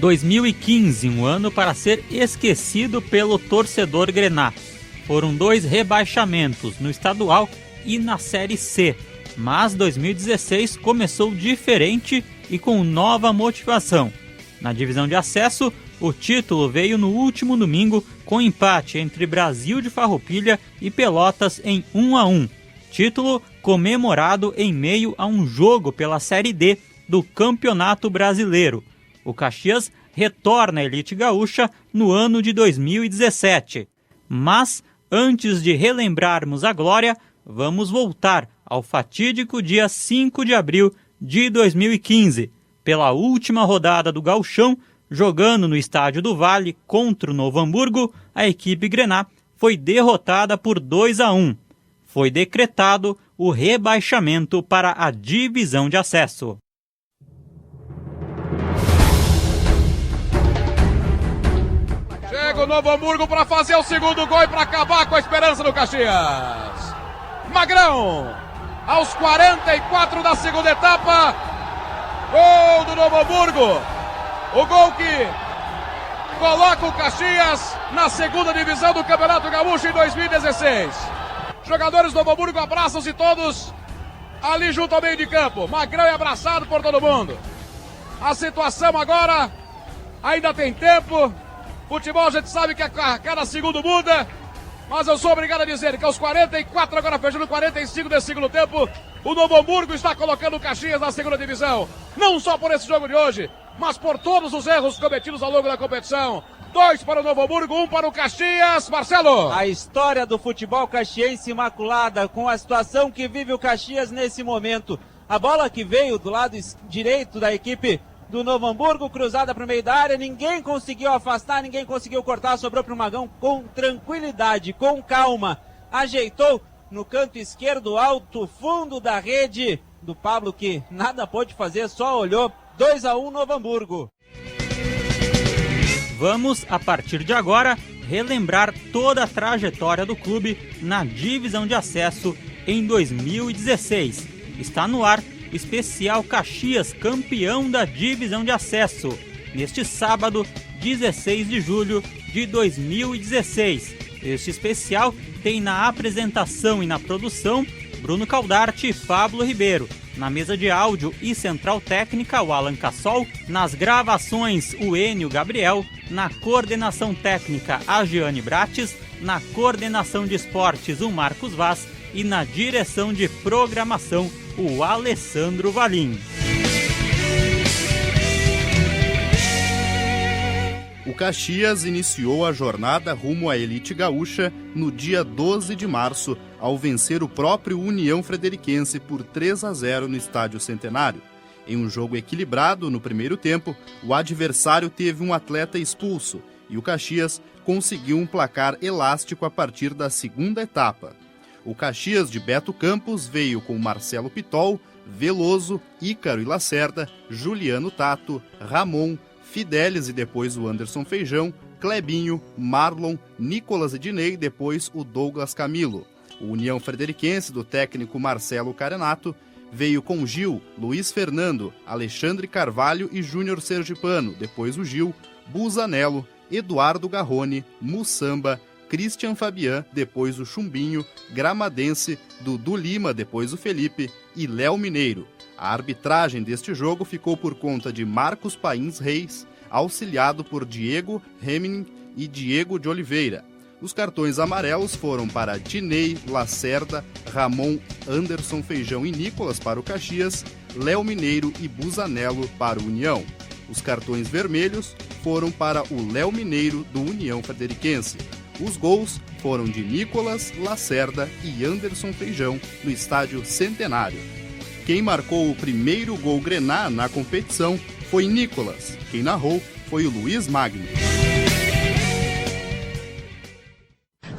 2015, um ano para ser esquecido pelo torcedor grená. Foram 2 rebaixamentos no estadual e na Série C. Mas 2016 começou diferente e com nova motivação. Na divisão de acesso, o título veio no último domingo com empate entre Brasil de Farroupilha e Pelotas em 1-1. Título comemorado em meio a um jogo pela Série D do Campeonato Brasileiro. O Caxias retorna à elite gaúcha no ano de 2017. Mas, antes de relembrarmos a glória, vamos voltar ao fatídico dia 5 de abril de 2015. Pela última rodada do Gauchão, jogando no Estádio do Vale contra o Novo Hamburgo, a equipe grená foi derrotada por 2-1. Foi decretado o rebaixamento para a divisão de acesso. Chega o Novo Hamburgo para fazer o segundo gol e para acabar com a esperança do Caxias. Magrão, aos 44 da segunda etapa, gol do Novo Hamburgo. O gol que coloca o Caxias na segunda divisão do Campeonato Gaúcho em 2016. Jogadores do Novo Hamburgo abraçam-se todos ali junto ao meio de campo. Magrão é abraçado por todo mundo. A situação agora ainda tem tempo. Futebol a gente sabe que a cada segundo muda. Mas eu sou obrigado a dizer que aos 44, agora fechando 45 desse segundo tempo, o Novo Hamburgo está colocando o Caxias na segunda divisão. Não só por esse jogo de hoje, mas por todos os erros cometidos ao longo da competição. 2 para o Novo Hamburgo, 1 para o Caxias. Marcelo! A história do futebol caxiense imaculada, com a situação que vive o Caxias nesse momento. A bola que veio do lado direito da equipe do Novo Hamburgo, cruzada para o meio da área, ninguém conseguiu afastar, ninguém conseguiu cortar, sobrou para o Magão com tranquilidade, com calma, ajeitou no canto esquerdo, alto, fundo da rede do Pablo, que nada pôde fazer, só olhou. 2-1 Novo Hamburgo. Vamos, a partir de agora, relembrar toda a trajetória do clube na divisão de acesso em 2016. Está no ar especial Caxias, campeão da divisão de acesso, neste sábado, 16 de julho de 2016. Este especial tem na apresentação e na produção Bruno Caldarte e Pablo Ribeiro. Na mesa de áudio e central técnica, o Alan Cassol. Nas gravações, o Enio Gabriel. Na coordenação técnica, a Giane Brates. Na coordenação de esportes, o Marcos Vaz. E na direção de programação, o Alessandro Valim. O Caxias iniciou a jornada rumo à elite gaúcha no dia 12 de março, ao vencer o próprio União Frederiquense por 3-0 no Estádio Centenário. Em um jogo equilibrado no primeiro tempo, o adversário teve um atleta expulso e o Caxias conseguiu um placar elástico a partir da segunda etapa. O Caxias de Beto Campos veio com Marcelo Pitol, Veloso, Ícaro e Lacerda, Juliano Tato, Ramon, Fidelis e depois o Anderson Feijão, Clebinho, Marlon, Nicolas Ednei e depois o Douglas Camilo. O União Frederiquense do técnico Marcelo Carenato veio com Gil, Luiz Fernando, Alexandre Carvalho e Júnior Sergipano, depois o Gil, Busanello, Eduardo Garrone, Mussamba, Christian Fabian, depois o Chumbinho, Gramadense, Dudu Lima, depois o Felipe e Léo Mineiro. A arbitragem deste jogo ficou por conta de Marcos Pains Reis, auxiliado por Diego Heming e Diego de Oliveira. Os cartões amarelos foram para Dinei, Lacerda, Ramon, Anderson Feijão e Nicolas para o Caxias, Léo Mineiro e Busanello para o União. Os cartões vermelhos foram para o Léo Mineiro do União Frederiquense. Os gols foram de Nicolas, Lacerda e Anderson Feijão no Estádio Centenário. Quem marcou o primeiro gol grená na competição foi Nicolas. Quem narrou foi o Luiz Magno.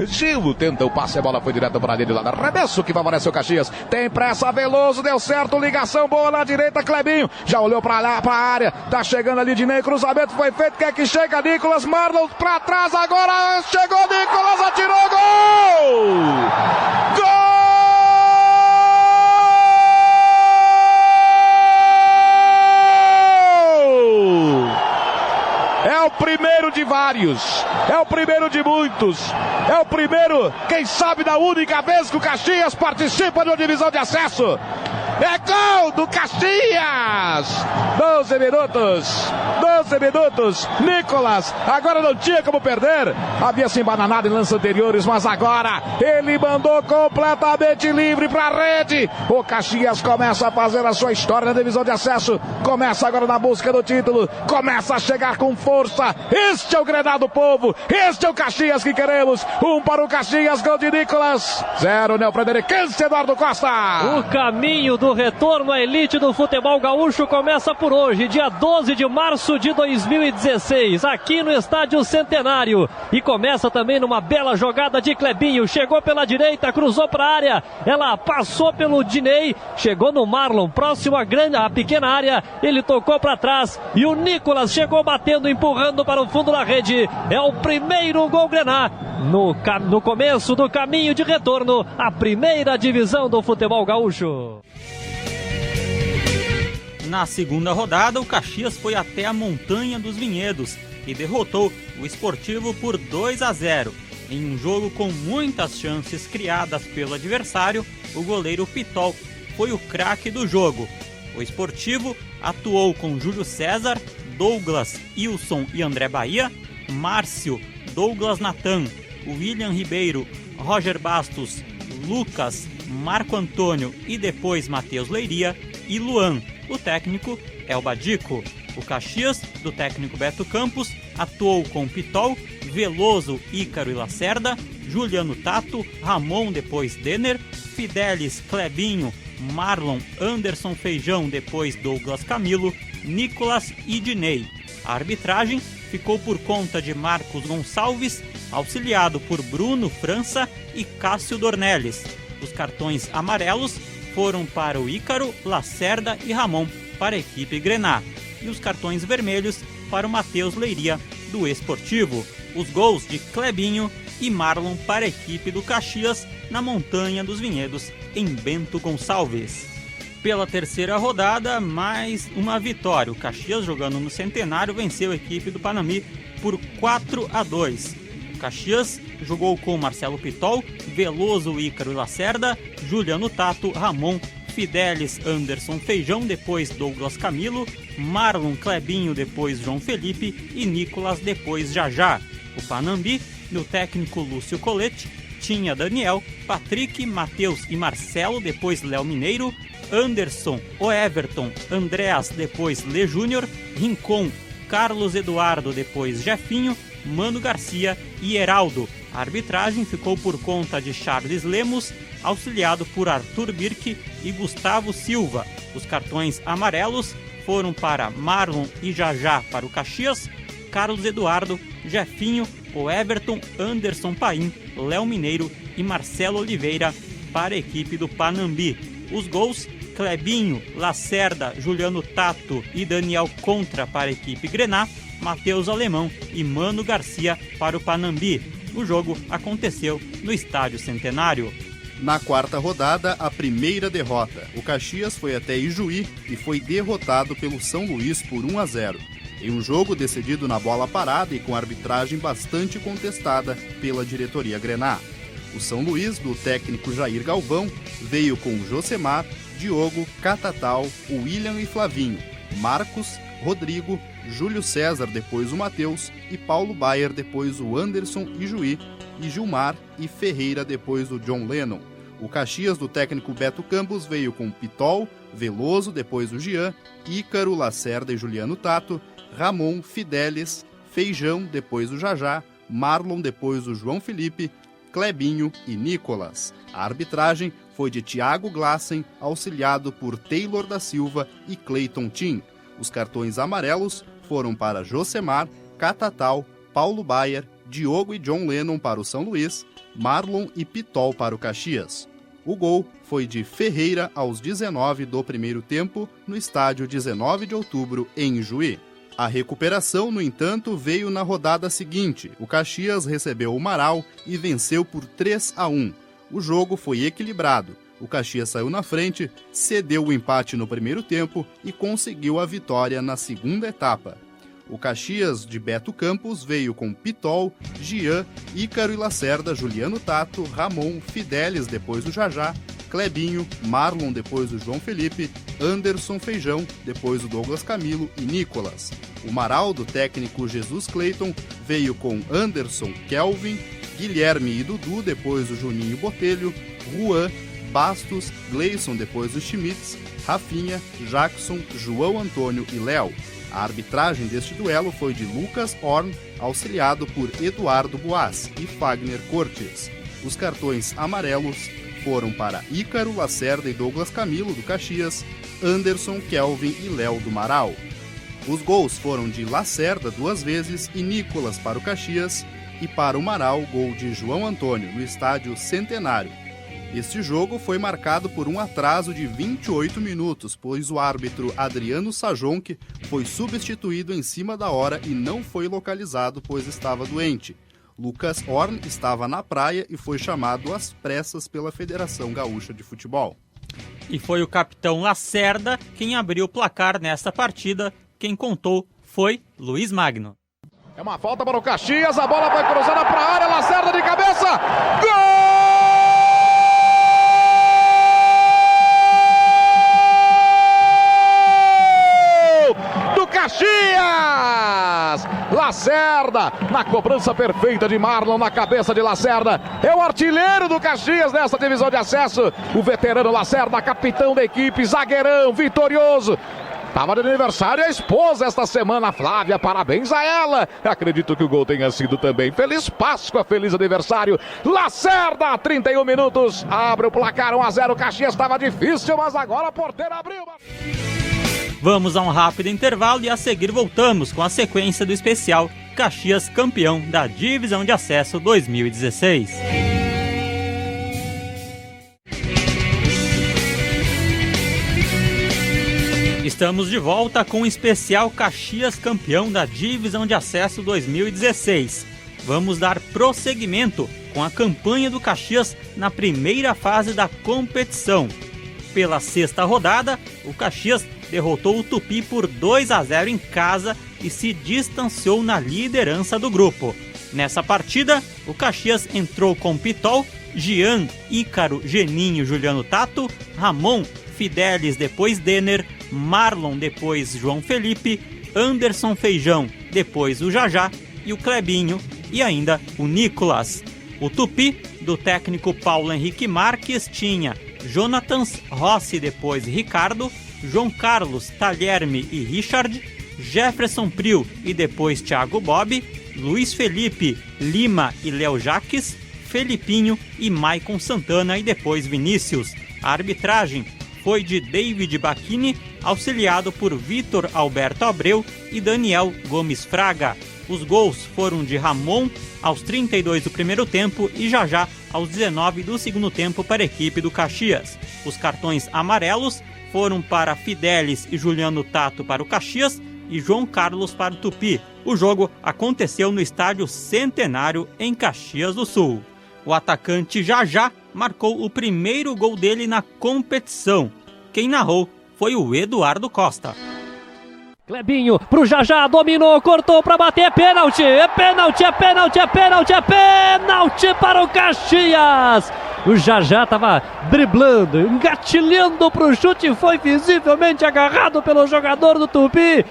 Gil tenta o passe, a bola foi direto para ele lá na arremesso que favorece o Caxias. Tem pressa, Veloso, deu certo, ligação boa na direita, Clebinho já olhou para lá, para a área, tá chegando ali de Ney, cruzamento foi feito, quer que chega Nicolas, Marlon para trás, agora chegou Nicolas, atirou, gol! Gol! vários, é o primeiro de muitos, é o primeiro, quem sabe, da única vez que o Caxias participa de uma divisão de acesso. É gol do Caxias! 12 minutos, Nicolas, agora não tinha como perder, havia se embananado em lances anteriores, mas agora ele mandou completamente livre para a rede. O Caxias começa a fazer a sua história na divisão de acesso, começa agora na busca do título, começa a chegar com força. Este é o Grená do povo, este é o Caxias que queremos. 1 para o Caxias, gol de Nicolas, 0 neofrederiquense Eduardo Costa. O caminho do retorno à elite do futebol gaúcho começa por hoje, dia 12 de março de 2016, aqui no Estádio Centenário. E começa também numa bela jogada de Clebinho, chegou pela direita, cruzou para a área, ela passou pelo Dinei, chegou no Marlon, próximo à pequena área, ele tocou para trás e o Nicolas chegou batendo, empurrando para o fundo da rede. É o primeiro gol Grená no começo do caminho de retorno à primeira divisão do futebol gaúcho. Na segunda rodada, o Caxias foi até a Montanha dos Vinhedos e derrotou o Esportivo por 2-0. Em um jogo com muitas chances criadas pelo adversário, o goleiro Pitol foi o craque do jogo. O Esportivo atuou com Júlio César, Douglas, Ilson e André Bahia, Márcio, Douglas Natan, William Ribeiro, Roger Bastos, Lucas, Marco Antônio e depois Matheus Leiria e Luan. O técnico é o Badico. O Caxias, do técnico Beto Campos, atuou com Pitol, Veloso, Ícaro e Lacerda, Juliano Tato, Ramon, depois Denner, Fidelis, Clebinho, Marlon, Anderson Feijão, depois Douglas Camilo, Nicolas e Dinei. A arbitragem ficou por conta de Marcos Gonçalves, auxiliado por Bruno França e Cássio Dornelles. Os cartões amarelos foram para o Ícaro, Lacerda e Ramon, para a equipe Grená, e os cartões vermelhos para o Matheus Leiria, do Esportivo. Os gols de Clebinho e Marlon para a equipe do Caxias na Montanha dos Vinhedos, em Bento Gonçalves. Pela terceira rodada, mais uma vitória. O Caxias, jogando no Centenário, venceu a equipe do Panambi por 4-2. O Caxias jogou com Marcelo Pitol, Veloso, Ícaro e Lacerda, Juliano Tato, Ramon, Fidelis, Anderson Feijão, depois Douglas Camilo, Marlon, Clebinho, depois João Felipe e Nicolas, depois Jajá. O Panambi, no técnico Lúcio Colete, tinha Daniel, Patrick, Matheus e Marcelo, depois Léo Mineiro, Anderson, o Everton, Andréas, depois Lê Júnior, Rincon, Carlos Eduardo, depois Jefinho, Mano Garcia e Heraldo. A arbitragem ficou por conta de Charles Lemos, auxiliado por Arthur Birk e Gustavo Silva. Os cartões amarelos foram para Marlon e Jajá para o Caxias, Carlos Eduardo, Jefinho, o Everton, Anderson Paim, Léo Mineiro e Marcelo Oliveira para a equipe do Panambi. Os gols: Clebinho, Lacerda, Juliano Tato e Daniel Contra para a equipe Grená, Matheus Alemão e Mano Garcia para o Panambi. O jogo aconteceu no Estádio Centenário. Na quarta rodada, a primeira derrota. O Caxias foi até Ijuí e foi derrotado pelo São Luís por 1-0. Em um jogo decidido na bola parada e com arbitragem bastante contestada pela diretoria Grená. O São Luís, do técnico Jair Galvão, veio com Josemar, Diogo, Catatal, William e Flavinho, Marcos, Rodrigo, Júlio César, depois o Matheus, e Paulo Baier, depois o Anderson Ijuí, e Gilmar e Ferreira, depois o John Lennon. O Caxias, do técnico Beto Campos, veio com Pitol, Veloso, depois o Jean, Ícaro, Lacerda e Juliano Tato, Ramon, Fidelis, Feijão, depois o Jajá, Marlon, depois o João Felipe, Clebinho e Nicolas. A arbitragem foi de Thiago Glassen, auxiliado por Taylor da Silva e Clayton Tim. Os cartões amarelos foram para Josemar, Catatal, Paulo Baier, Diogo e John Lennon para o São Luís, Marlon e Pitol para o Caxias. O gol foi de Ferreira aos 19 do primeiro tempo, no estádio 19 de outubro, em Juí. A recuperação, no entanto, veio na rodada seguinte. O Caxias recebeu o Marau e venceu por 3-1. O jogo foi equilibrado. O Caxias saiu na frente, cedeu o empate no primeiro tempo e conseguiu a vitória na segunda etapa. O Caxias de Beto Campos veio com Pitol, Gian, Ícaro e Lacerda, Juliano Tato, Ramon, Fidelis depois o Jajá, Clebinho, Marlon depois o João Felipe, Anderson Feijão, depois o Douglas Camilo e Nicolas. O Marau, do técnico Jesus Clayton, veio com Anderson, Kelvin, Guilherme e Dudu, depois o Juninho Botelho, Juan, Bastos, Gleison, depois o Schmitz, Rafinha, Jackson, João Antônio e Léo. A arbitragem deste duelo foi de Lucas Horn, auxiliado por Eduardo Boas e Fagner Cortes. Os cartões amarelos foram para Ícaro, Lacerda e Douglas Camilo, do Caxias, Anderson, Kelvin e Léo, do Marau. Os gols foram de Lacerda 2 vezes e Nicolas para o Caxias, e para o Marau, gol de João Antônio, no estádio Centenário. Este jogo foi marcado por um atraso de 28 minutos, pois o árbitro Adriano Sajonc foi substituído em cima da hora e não foi localizado, pois estava doente. Lucas Horn estava na praia e foi chamado às pressas pela Federação Gaúcha de Futebol. E foi o capitão Lacerda quem abriu o placar nesta partida. Quem contou foi Luiz Magno. É uma falta para o Caxias, a bola vai cruzada para a área, Lacerda de cabeça, gol! Caxias! Lacerda, na cobrança perfeita de Marlon, na cabeça de Lacerda, é o artilheiro do Caxias nessa divisão de acesso, o veterano Lacerda, capitão da equipe, zagueirão, vitorioso. Estava de aniversário a esposa esta semana, Flávia, parabéns a ela. Acredito que o gol tenha sido também. Feliz Páscoa, feliz aniversário. Lacerda, 31 minutos, abre o placar 1-0, Caxias estava difícil, mas agora a porteira abriu. Vamos a um rápido intervalo e a seguir voltamos com a sequência do especial Caxias campeão da Divisão de Acesso 2016. Estamos de volta com o especial Caxias campeão da Divisão de Acesso 2016. Vamos dar prosseguimento com a campanha do Caxias na primeira fase da competição. Pela 6ª rodada, o Caxias derrotou o Tupi por 2-0 em casa e se distanciou na liderança do grupo. Nessa partida, o Caxias entrou com Pitol, Gian, Ícaro, Geninho, Juliano Tato, Ramon, Fidelis, depois Denner, Marlon, depois João Felipe, Anderson Feijão, depois o Jajá e o Clebinho e ainda o Nicolas. O Tupi, do técnico Paulo Henrique Marques, tinha Jonathans, Rossi, depois Ricardo, João Carlos, Talherme e Richard, Jefferson Priu e depois Thiago Bob, Luiz Felipe, Lima e Léo Jaques, Felipinho e Maicon Santana e depois Vinícius. A arbitragem foi de David Bacchini, auxiliado por Vitor Alberto Abreu e Daniel Gomes Fraga. Os gols foram de Ramon aos 32 do primeiro tempo e Jajá aos 19 do segundo tempo para a equipe do Caxias. Os cartões amarelos foram para Fidelis e Juliano Tato para o Caxias e João Carlos para o Tupi. O jogo aconteceu no estádio Centenário em Caxias do Sul. O atacante Jajá marcou o primeiro gol dele na competição. Quem narrou foi o Eduardo Costa. Clebinho pro Jajá, dominou, cortou para bater, é pênalti, é pênalti, é pênalti, é pênalti, é pênalti para o Caxias! O Jajá estava driblando, engatilhando para o chute, foi visivelmente agarrado pelo jogador do Tupi.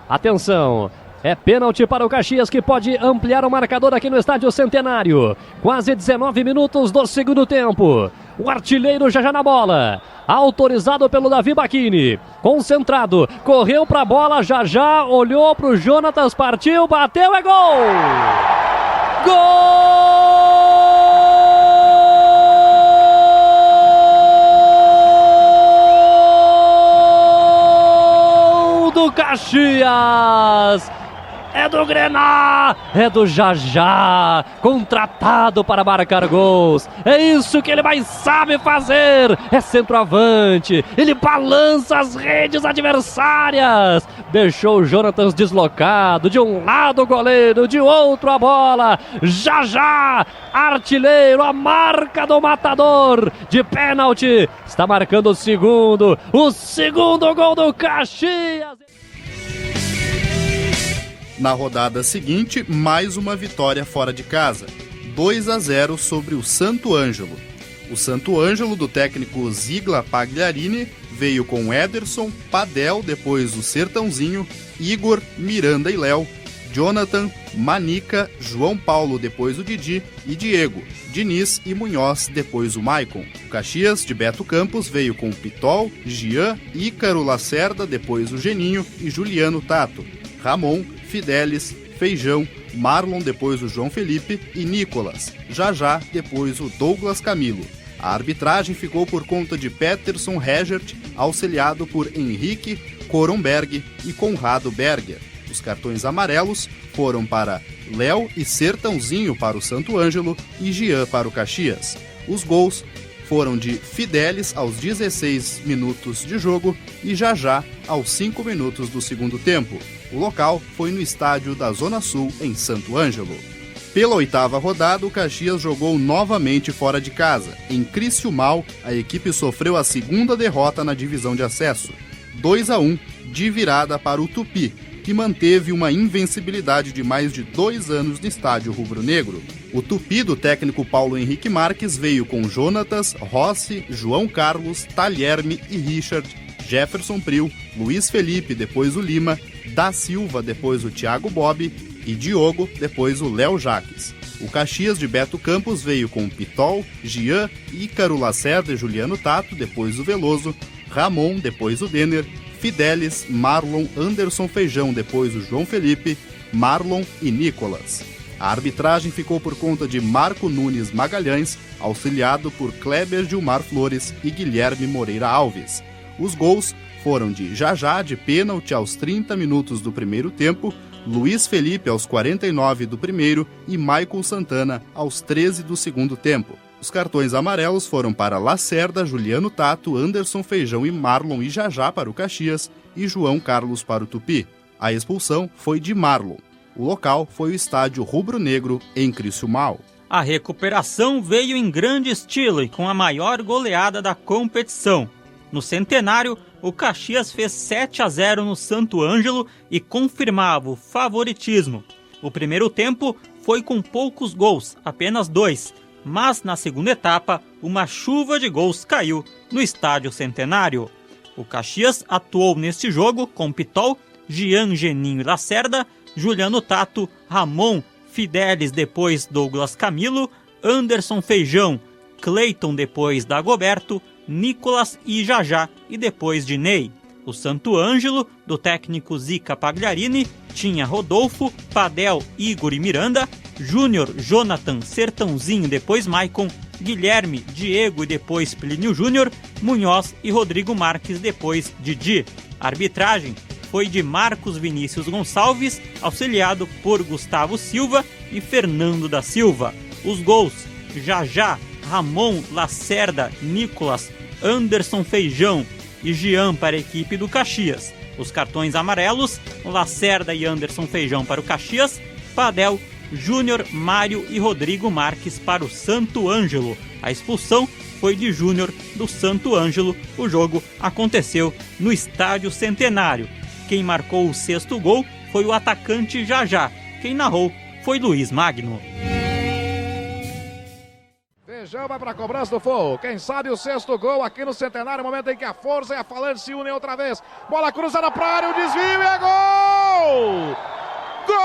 Atenção, é pênalti para o Caxias que pode ampliar o marcador aqui no Estádio Centenário. Quase 19 minutos do segundo tempo. O artilheiro Jajá na bola, autorizado pelo Davi Bacchini, concentrado, correu para a bola, Jajá olhou para o Jonathas, partiu, bateu, é gol! Gol do Caxias! É do Grená, é do Jajá, contratado para marcar gols. É isso que ele mais sabe fazer, é centroavante, ele balança as redes adversárias. Deixou o Jonathas deslocado, de um lado o goleiro, de outro a bola. Jajá, artilheiro, a marca do matador, de pênalti, está marcando o segundo gol do Caxias. Na rodada seguinte, mais uma vitória fora de casa, 2-0 sobre o Santo Ângelo. O Santo Ângelo, do técnico Zigla Pagliarini, veio com Ederson, Padel, depois o Sertãozinho, Igor, Miranda e Léo, Jonathan, Manica, João Paulo, depois o Didi, e Diego, Diniz e Munhoz, depois o Maicon. O Caxias, de Beto Campos, veio com Pitol, Gian, Ícaro Lacerda, depois o Geninho e Juliano Tato, Ramon, Fidelis, Feijão, Marlon, depois o João Felipe e Nicolas, Jajá, depois o Douglas Camilo. A arbitragem ficou por conta de Peterson Regert, auxiliado por Henrique Koronberg e Conrado Berger. Os cartões amarelos foram para Léo e Sertãozinho para o Santo Ângelo e Gian para o Caxias. Os gols foram de Fidelis aos 16 minutos de jogo e Jajá aos 5 minutos do segundo tempo. O local foi no estádio da Zona Sul, em Santo Ângelo. Pela 8ª rodada, o Caxias jogou novamente fora de casa. Em Criciúmal, a equipe sofreu a segunda derrota na divisão de acesso, 2-1 de virada para o Tupi, que manteve uma invencibilidade de mais de 2 anos no estádio rubro-negro. O Tupi, do técnico Paulo Henrique Marques, veio com Jonatas, Rossi, João Carlos, Talherme e Richard, Jefferson Priu, Luiz Felipe, depois o Lima, Da Silva, depois o Thiago Bob e Diogo, depois o Léo Jaques. O Caxias, de Beto Campos, veio com Pitol, Gian, Ícaro Lacerda e Juliano Tato, depois o Veloso, Ramon, depois o Denner, Fidelis, Marlon, Anderson Feijão, depois o João Felipe, Marlon e Nicolas. A arbitragem ficou por conta de Marco Nunes Magalhães, auxiliado por Kleber Gilmar Flores e Guilherme Moreira Alves. Os gols foram de Jajá, de pênalti aos 30 minutos do primeiro tempo, Luiz Felipe aos 49 do primeiro e Maicon Santana aos 13 do segundo tempo. Os cartões amarelos foram para Lacerda, Juliano Tato, Anderson Feijão e Marlon e Jajá para o Caxias e João Carlos para o Tupi. A expulsão foi de Marlon. O local foi o estádio rubro-negro em Criciúmal. A recuperação veio em grande estilo e com a maior goleada da competição. No Centenário, o Caxias fez 7-0 no Santo Ângelo e confirmava o favoritismo. O primeiro tempo foi com poucos gols, apenas 2, mas na segunda etapa, uma chuva de gols caiu no Estádio Centenário. O Caxias atuou neste jogo com Pitol, Gian, Geninho e Lacerda, Juliano Tato, Ramon, Fidelis, depois Douglas Camilo, Anderson Feijão, Cleiton, depois Dagoberto, Nicolas e Jajá e depois de Ney. O Santo Ângelo, do técnico Zica Pagliarini, tinha Rodolfo, Padel, Igor e Miranda, Júnior, Jonathan, Sertãozinho, depois Maicon, Guilherme, Diego e depois Plínio Júnior, Munhoz e Rodrigo Marques, depois Didi. A arbitragem foi de Marcos Vinícius Gonçalves, auxiliado por Gustavo Silva e Fernando da Silva. Os gols: Jajá, Ramon, Lacerda, Nicolas, Anderson Feijão e Gian para a equipe do Caxias. Os cartões amarelos: Lacerda e Anderson Feijão para o Caxias, Padel, Júnior, Mário e Rodrigo Marques para o Santo Ângelo. A expulsão foi de Júnior do Santo Ângelo. O jogo aconteceu no Estádio Centenário. Quem marcou o 6º gol foi o atacante Jajá. Quem narrou foi Luiz Magno. Feijão vai para a cobrança do fogo. Quem sabe o 6º gol aqui no Centenário, momento em que a Força e a Falange se unem outra vez. Bola cruzada para a área, o desvio e é gol! Gol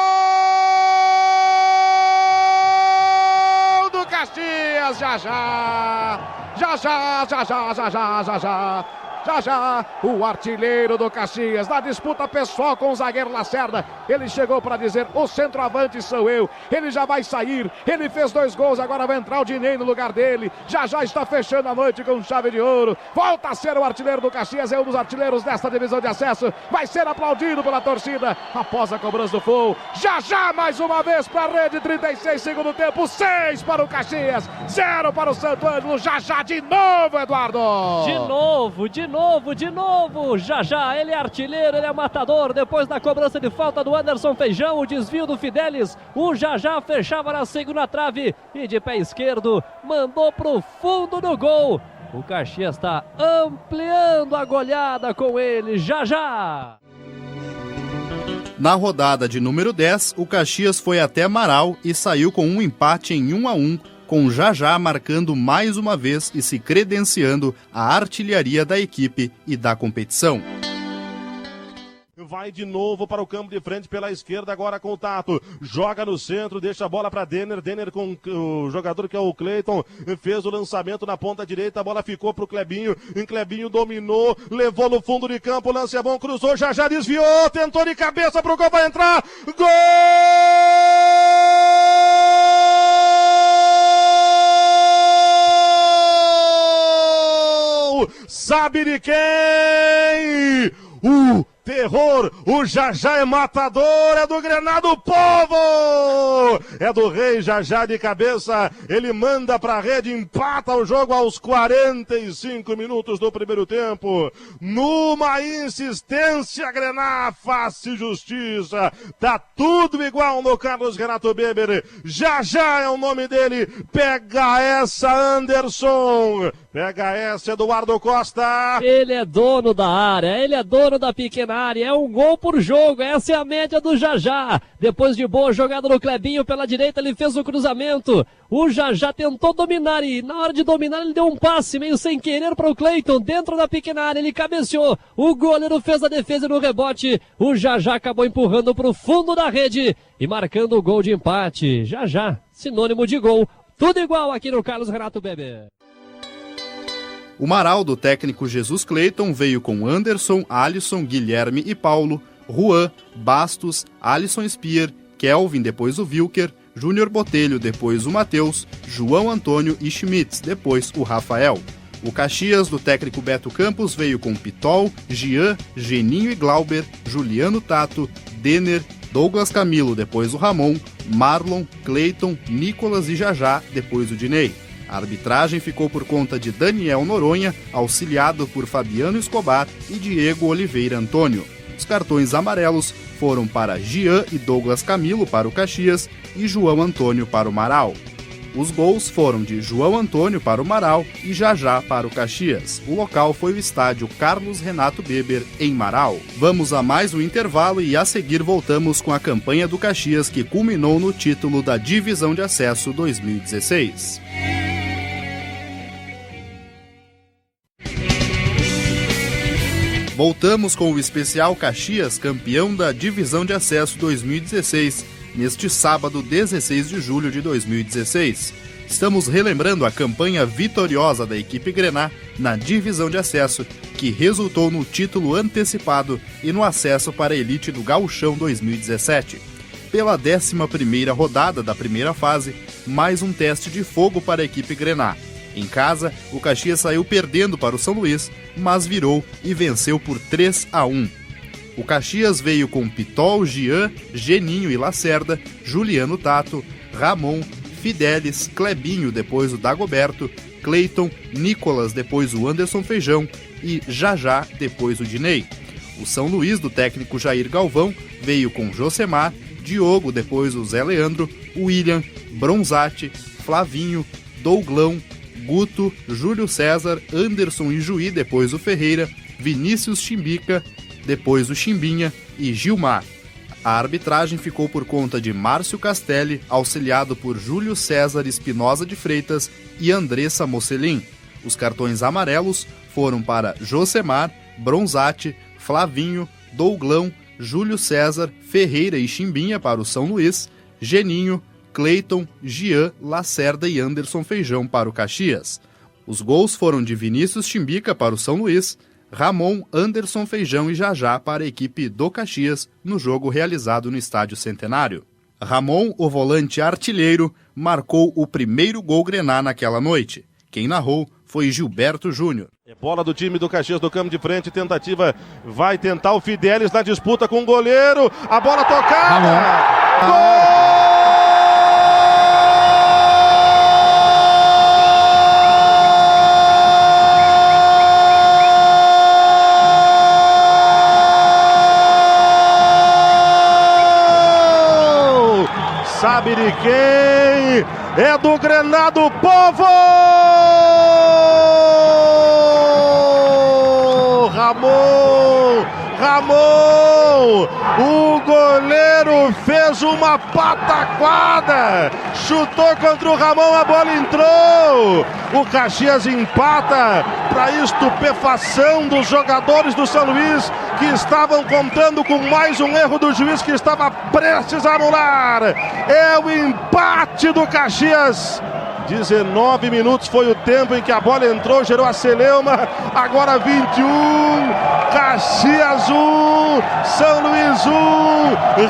do Caxias, Jajá! Jajá, Jajá, Jajá, Jajá! Jajá, o artilheiro do Caxias, na disputa pessoal com o zagueiro Lacerda. Ele chegou para dizer: o centroavante sou eu. Ele já vai sair, ele fez 2 gols, agora vai entrar o Dinei no lugar dele. Jajá está fechando a noite com chave de ouro. Volta a ser o artilheiro do Caxias, é um dos artilheiros desta divisão de acesso. Vai ser aplaudido pela torcida após a cobrança do foul. Jajá mais uma vez para a rede, 36 segundo tempo, 6 para o Caxias, 0 para o Santo Ângelo. Jajá de novo, Eduardo. De novo, Jajá, ele é artilheiro, ele é matador. Depois da cobrança de falta do Anderson Feijão, o desvio do Fidelis, o Jajá fechava na segunda trave e de pé esquerdo mandou pro fundo do gol. O Caxias está ampliando a goleada com ele, Jajá. Na rodada de número 10, o Caxias foi até Marau e saiu com um empate em 1-1, com Jajá marcando mais uma vez e se credenciando à artilharia da equipe e da competição. Vai de novo para o campo de frente pela esquerda, agora com o Tato. Joga no centro, deixa a bola para Denner. Denner com o jogador que é o Cleiton. Fez o lançamento na ponta direita, a bola ficou para o Clebinho. Clebinho dominou, levou no fundo de campo. O lance é bom, cruzou, já desviou. Tentou de cabeça pro gol, vai entrar. Gol! Sabe de quem? O terror, o Jajá é matador, é do Grenado Povo! É do Rei Jajá de cabeça, ele manda pra rede, empata o jogo aos 45 minutos do primeiro tempo. Numa insistência, Grená, face justiça, tá tudo igual no Carlos Renato Beber. Jajá é o nome dele, pega essa, Anderson! Pega essa, Eduardo Costa. Ele é dono da área, ele é dono da pequena área, é um gol por jogo, essa é a média do Jajá. Depois de boa jogada no Clebinho pela direita, ele fez o cruzamento. O Jajá tentou dominar e na hora de dominar ele deu um passe meio sem querer para o Cleiton, dentro da pequena área, ele cabeceou. O goleiro fez a defesa no rebote, o Jajá acabou empurrando para o fundo da rede e marcando o gol de empate. Jajá, sinônimo de gol, tudo igual aqui no Carlos Renato Beber. O Marau do técnico Jesus Cleiton veio com Anderson, Alisson, Guilherme e Paulo, Juan, Bastos, Alisson Spear, Kelvin, depois o Wilker, Júnior Botelho, depois o Matheus, João Antônio e Schmitz, depois o Rafael. O Caxias do técnico Beto Campos veio com Pitol, Gian, Geninho e Glauber, Juliano Tato, Denner, Douglas Camilo, depois o Ramon, Marlon, Cleiton, Nicolas e Jajá, depois o Dinei. A arbitragem ficou por conta de Daniel Noronha, auxiliado por Fabiano Escobar e Diego Oliveira Antônio. Os cartões amarelos foram para Gian e Douglas Camilo para o Caxias e João Antônio para o Marau. Os gols foram de João Antônio para o Marau e Jajá para o Caxias. O local foi o estádio Carlos Renato Beber, em Marau. Vamos a mais um intervalo e a seguir voltamos com a campanha do Caxias que culminou no título da Divisão de Acesso 2016. Voltamos com o especial Caxias, campeão da Divisão de Acesso 2016, neste sábado 16 de julho de 2016. Estamos relembrando a campanha vitoriosa da equipe Grená na Divisão de Acesso, que resultou no título antecipado e no acesso para a elite do Gauchão 2017. Pela 11ª rodada da primeira fase, mais um teste de fogo para a equipe Grená. Em casa, o Caxias saiu perdendo para o São Luís, mas virou e venceu por 3-1. O Caxias veio com Pitol, Gian, Geninho e Lacerda, Juliano Tato, Ramon, Fidelis, Clebinho, depois o Dagoberto, Cleiton, Nicolas, depois o Anderson Feijão e Jajá, depois o Dinei. O São Luís, do técnico Jair Galvão, veio com Josemar, Diogo, depois o Zé Leandro, William, Bronzatti, Flavinho, Douglão, Guto, Júlio César, Anderson e Juí, depois o Ferreira, Vinícius Chimbica, depois o Chimbinha e Gilmar. A arbitragem ficou por conta de Márcio Castelli, auxiliado por Júlio César Espinosa de Freitas e Andressa Mocelin. Os cartões amarelos foram para Josemar, Bronzatti, Flavinho, Douglão, Júlio César, Ferreira e Chimbinha para o São Luís, Geninho, Cleiton, Gian, Lacerda e Anderson Feijão para o Caxias. Os gols foram de Vinícius Chimbica para o São Luís, Ramon, Anderson Feijão e Jajá para a equipe do Caxias no jogo realizado no Estádio Centenário. Ramon, o volante artilheiro, marcou o primeiro gol Grená naquela noite. Quem narrou foi Gilberto Júnior. É bola do time do Caxias do campo de frente, tentativa, vai tentar o Fidelis na disputa com o goleiro, a bola tocada! Gol! Sabe de quem? É do Grenado Povo! Ramon! O goleiro fez uma pataquada, chutou contra o Ramon, a bola entrou. O Caxias empata, para estupefação dos jogadores do São Luís, que estavam contando com mais um erro do juiz que estava prestes a anular. É o empate do Caxias. 19 minutos foi o tempo em que a bola entrou, gerou a celeuma. Agora 21, Caxias 1, São Luís 1,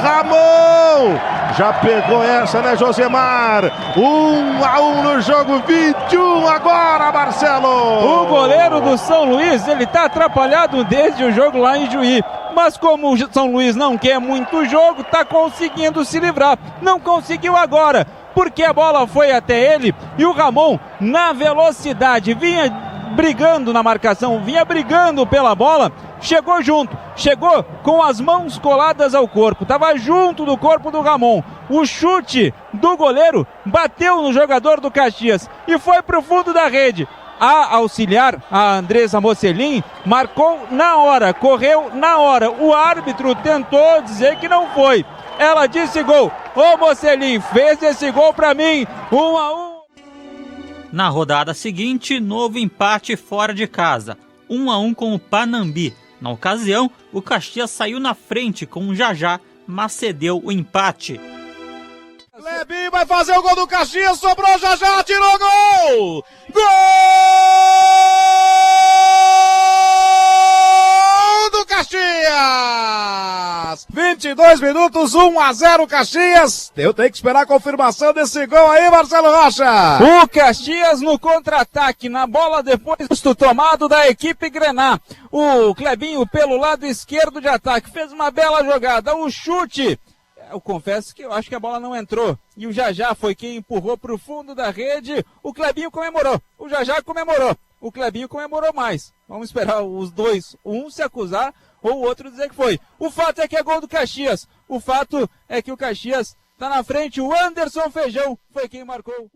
Ramon já pegou essa, né, Josemar? 1-1 no jogo, 21 agora, Marcelo. O goleiro do São Luís, ele tá atrapalhado desde o jogo lá em Juí. Mas como o São Luís não quer muito jogo, tá conseguindo se livrar. Não conseguiu agora, porque a bola foi até ele e o Ramon, na velocidade, vinha brigando na marcação, vinha brigando pela bola, chegou junto, chegou com as mãos coladas ao corpo, estava junto do corpo do Ramon. O chute do goleiro bateu no jogador do Caxias e foi para o fundo da rede. A auxiliar, a Andressa Mocelin, marcou na hora, correu na hora. O árbitro tentou dizer que não foi. Ela disse gol. Ô Mocelin, fez esse gol pra mim. 1-1. Na rodada seguinte, novo empate fora de casa. 1-1 com o Panambi. Na ocasião, o Caxias saiu na frente com o Jajá, mas cedeu o empate. Clebinho vai fazer o gol do Caxias, sobrou Jajá, tirou gol! Gol do Caxias! 22 minutos, 1-0 Caxias. Eu tenho que esperar a confirmação desse gol aí, Marcelo Rocha. O Caxias no contra-ataque, na bola depois do tomado da equipe Grená. O Clebinho pelo lado esquerdo de ataque fez uma bela jogada, o chute. Eu confesso que eu acho que a bola não entrou. E o Jajá foi quem empurrou para o fundo da rede. O Clebinho comemorou. O Jajá comemorou. O Clebinho comemorou mais. Vamos esperar os dois, um se acusar ou o outro dizer que foi. O fato é que é gol do Caxias. O fato é que o Caxias está na frente. O Anderson Feijão foi quem marcou.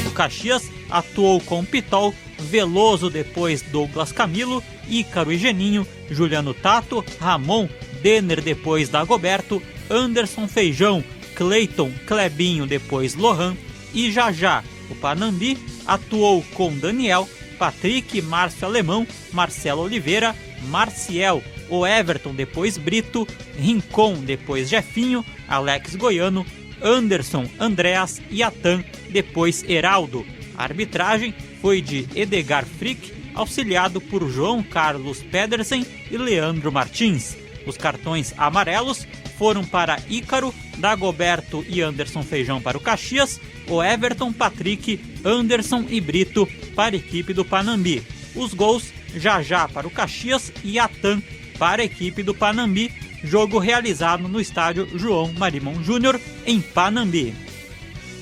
O Caxias atuou com Pitol, Veloso depois Douglas Camilo, Ícaro e Geninho, Juliano Tato, Ramon, Denner depois Dagoberto, Anderson Feijão, Cleiton, Clebinho depois Lohan e Jajá. O Panambi atuou com Daniel, Patrick, Márcio Alemão, Marcelo Oliveira, Marciel, o Everton depois Brito, Rincon depois Jefinho, Alex Goiano, Anderson, Andreas e Atan depois Heraldo. A arbitragem foi de Edgar Frick, auxiliado por João Carlos Pedersen e Leandro Martins. Os cartões amarelos foram para Ícaro, Dagoberto e Anderson Feijão para o Caxias, o Everton, Patrick, Anderson e Brito para a equipe do Panambi. Os gols, Jajá para o Caxias e Atan para a equipe do Panambi, jogo realizado no estádio João Marimon Júnior, em Panambi.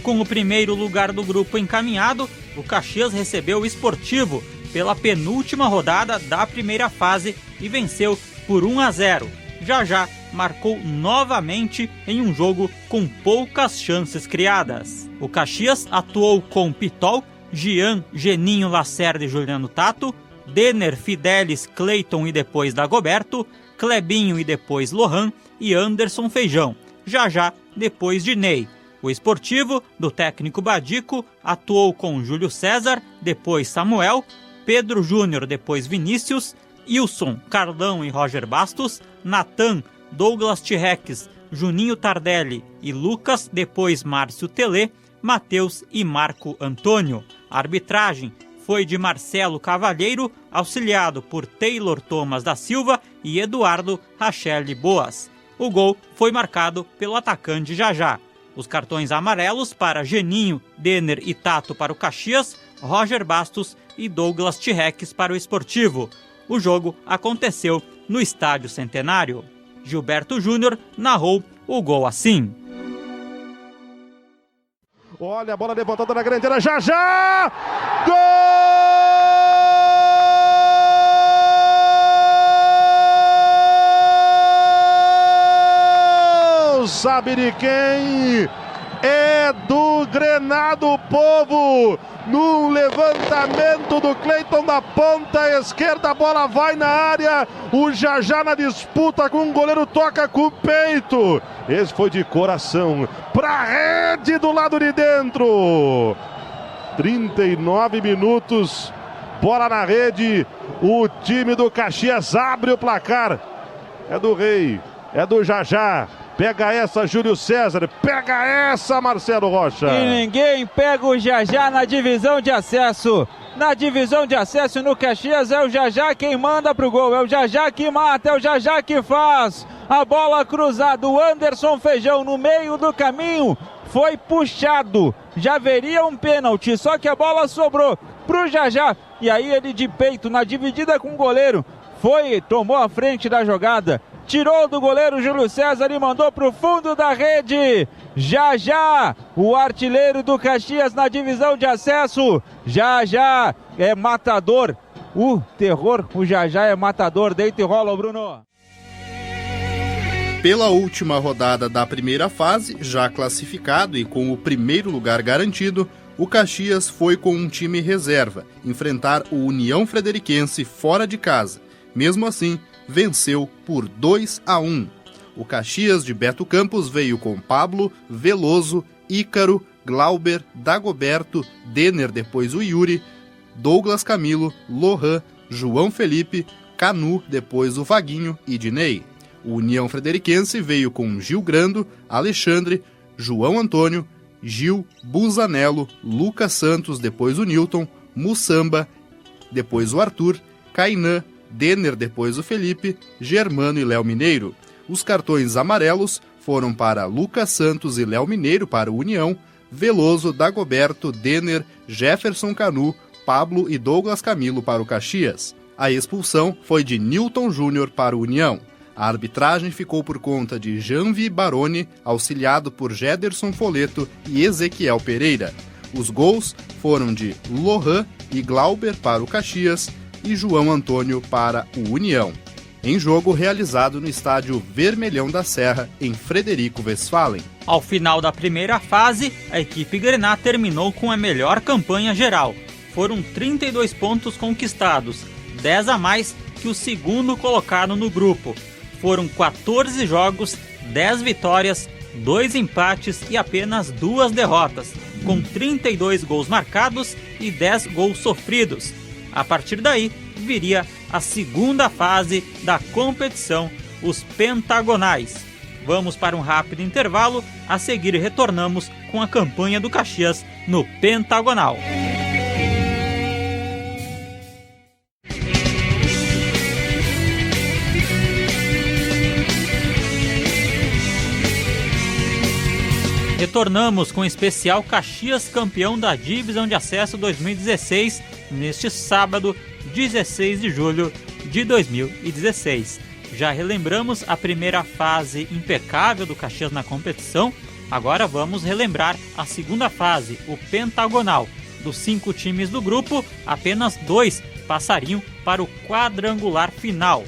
Com o primeiro lugar do grupo encaminhado, o Caxias recebeu o Esportivo pela penúltima rodada da primeira fase e venceu por 1-0. Jajá marcou novamente em um jogo com poucas chances criadas. O Caxias atuou com Pitol, Gian, Geninho, Lacerda e Juliano Tato, Denner, Fidelis, Cleiton e depois Dagoberto, Clebinho e depois Lohan e Anderson Feijão, Jajá depois de Ney. O Esportivo, do técnico Badico, atuou com Júlio César, depois Samuel, Pedro Júnior, depois Vinícius, Ilson, Carlão e Roger Bastos, Natan, Douglas Tirreques, Juninho Tardelli e Lucas, depois Márcio Telê, Matheus e Marco Antônio. A arbitragem foi de Marcelo Cavalheiro, auxiliado por Taylor Thomas da Silva e Eduardo Racheli Boas. O gol foi marcado pelo atacante Jajá. Os cartões amarelos para Geninho, Denner e Tato para o Caxias, Roger Bastos e Douglas Tirreques para o Esportivo. O jogo aconteceu no Estádio Centenário. Gilberto Júnior narrou o gol assim. Olha a bola levantada na grande área, Jajá! Gol! Sabe de quem? É do Grená do Povo, no levantamento do Cleiton da ponta esquerda, a bola vai na área, o Jajá na disputa com o goleiro, toca com o peito, esse foi de coração, pra rede do lado de dentro. 39 minutos, bola na rede, o time do Caxias abre o placar, é do Rei, é do Jajá. Pega essa, Júlio César. Pega essa, Marcelo Rocha. E ninguém pega o Jajá na divisão de acesso. Na divisão de acesso no Caxias é o Jajá quem manda pro gol. É o Jajá que mata, é o Jajá que faz. A bola cruzada, o Anderson Feijão no meio do caminho. Foi puxado. Já haveria um pênalti, só que a bola sobrou pro Jajá. E aí ele de peito, na dividida com o goleiro, tomou a frente da jogada. Tirou do goleiro Júlio César e mandou para o fundo da rede. Jajá, o artilheiro do Caxias na divisão de acesso. Jajá é matador. O terror, o Jajá é matador. Deita e rola, Bruno. Pela última rodada da primeira fase, já classificado e com o primeiro lugar garantido, o Caxias foi com um time reserva enfrentar o União Frederiquense fora de casa. Mesmo assim, venceu por 2-1. O Caxias de Beto Campos veio com Pablo, Veloso, Ícaro, Glauber, Dagoberto, Denner, depois o Yuri, Douglas Camilo, Lohan, João Felipe, Canu, depois o Vaguinho e Dinei. O União Frederiquense veio com Gil Grando, Alexandre, João Antônio, Gil, Busanello, Lucas Santos, depois o Newton, Mussamba, depois o Arthur, Cainã, Denner, depois o Felipe, Germano e Léo Mineiro. Os cartões amarelos foram para Lucas Santos e Léo Mineiro para o União, Veloso, Dagoberto, Denner, Jefferson Canu, Pablo e Douglas Camilo para o Caxias. A expulsão foi de Newton Júnior para o União. A arbitragem ficou por conta de Janvi Baroni, auxiliado por Gederson Foleto e Ezequiel Pereira. Os gols foram de Lohan e Glauber para o Caxias e João Antônio para o União, em jogo realizado no estádio Vermelhão da Serra, em Frederico Westphalen. Ao final da primeira fase, a equipe Grená terminou com a melhor campanha geral. Foram 32 pontos conquistados, 10 a mais que o segundo colocado no grupo. Foram 14 jogos, 10 vitórias, 2 empates e apenas 2 derrotas, com 32 gols marcados e 10 gols sofridos. A partir daí, viria a segunda fase da competição, os pentagonais. Vamos para um rápido intervalo, a seguir retornamos com a campanha do Caxias no Pentagonal. Retornamos com o especial Caxias campeão da Divisão de Acesso 2016, neste sábado, 16 de julho de 2016. Já relembramos a primeira fase impecável do Caxias na competição, agora vamos relembrar a segunda fase, o pentagonal. Dos 5 times do grupo, apenas 2 passariam para o quadrangular final.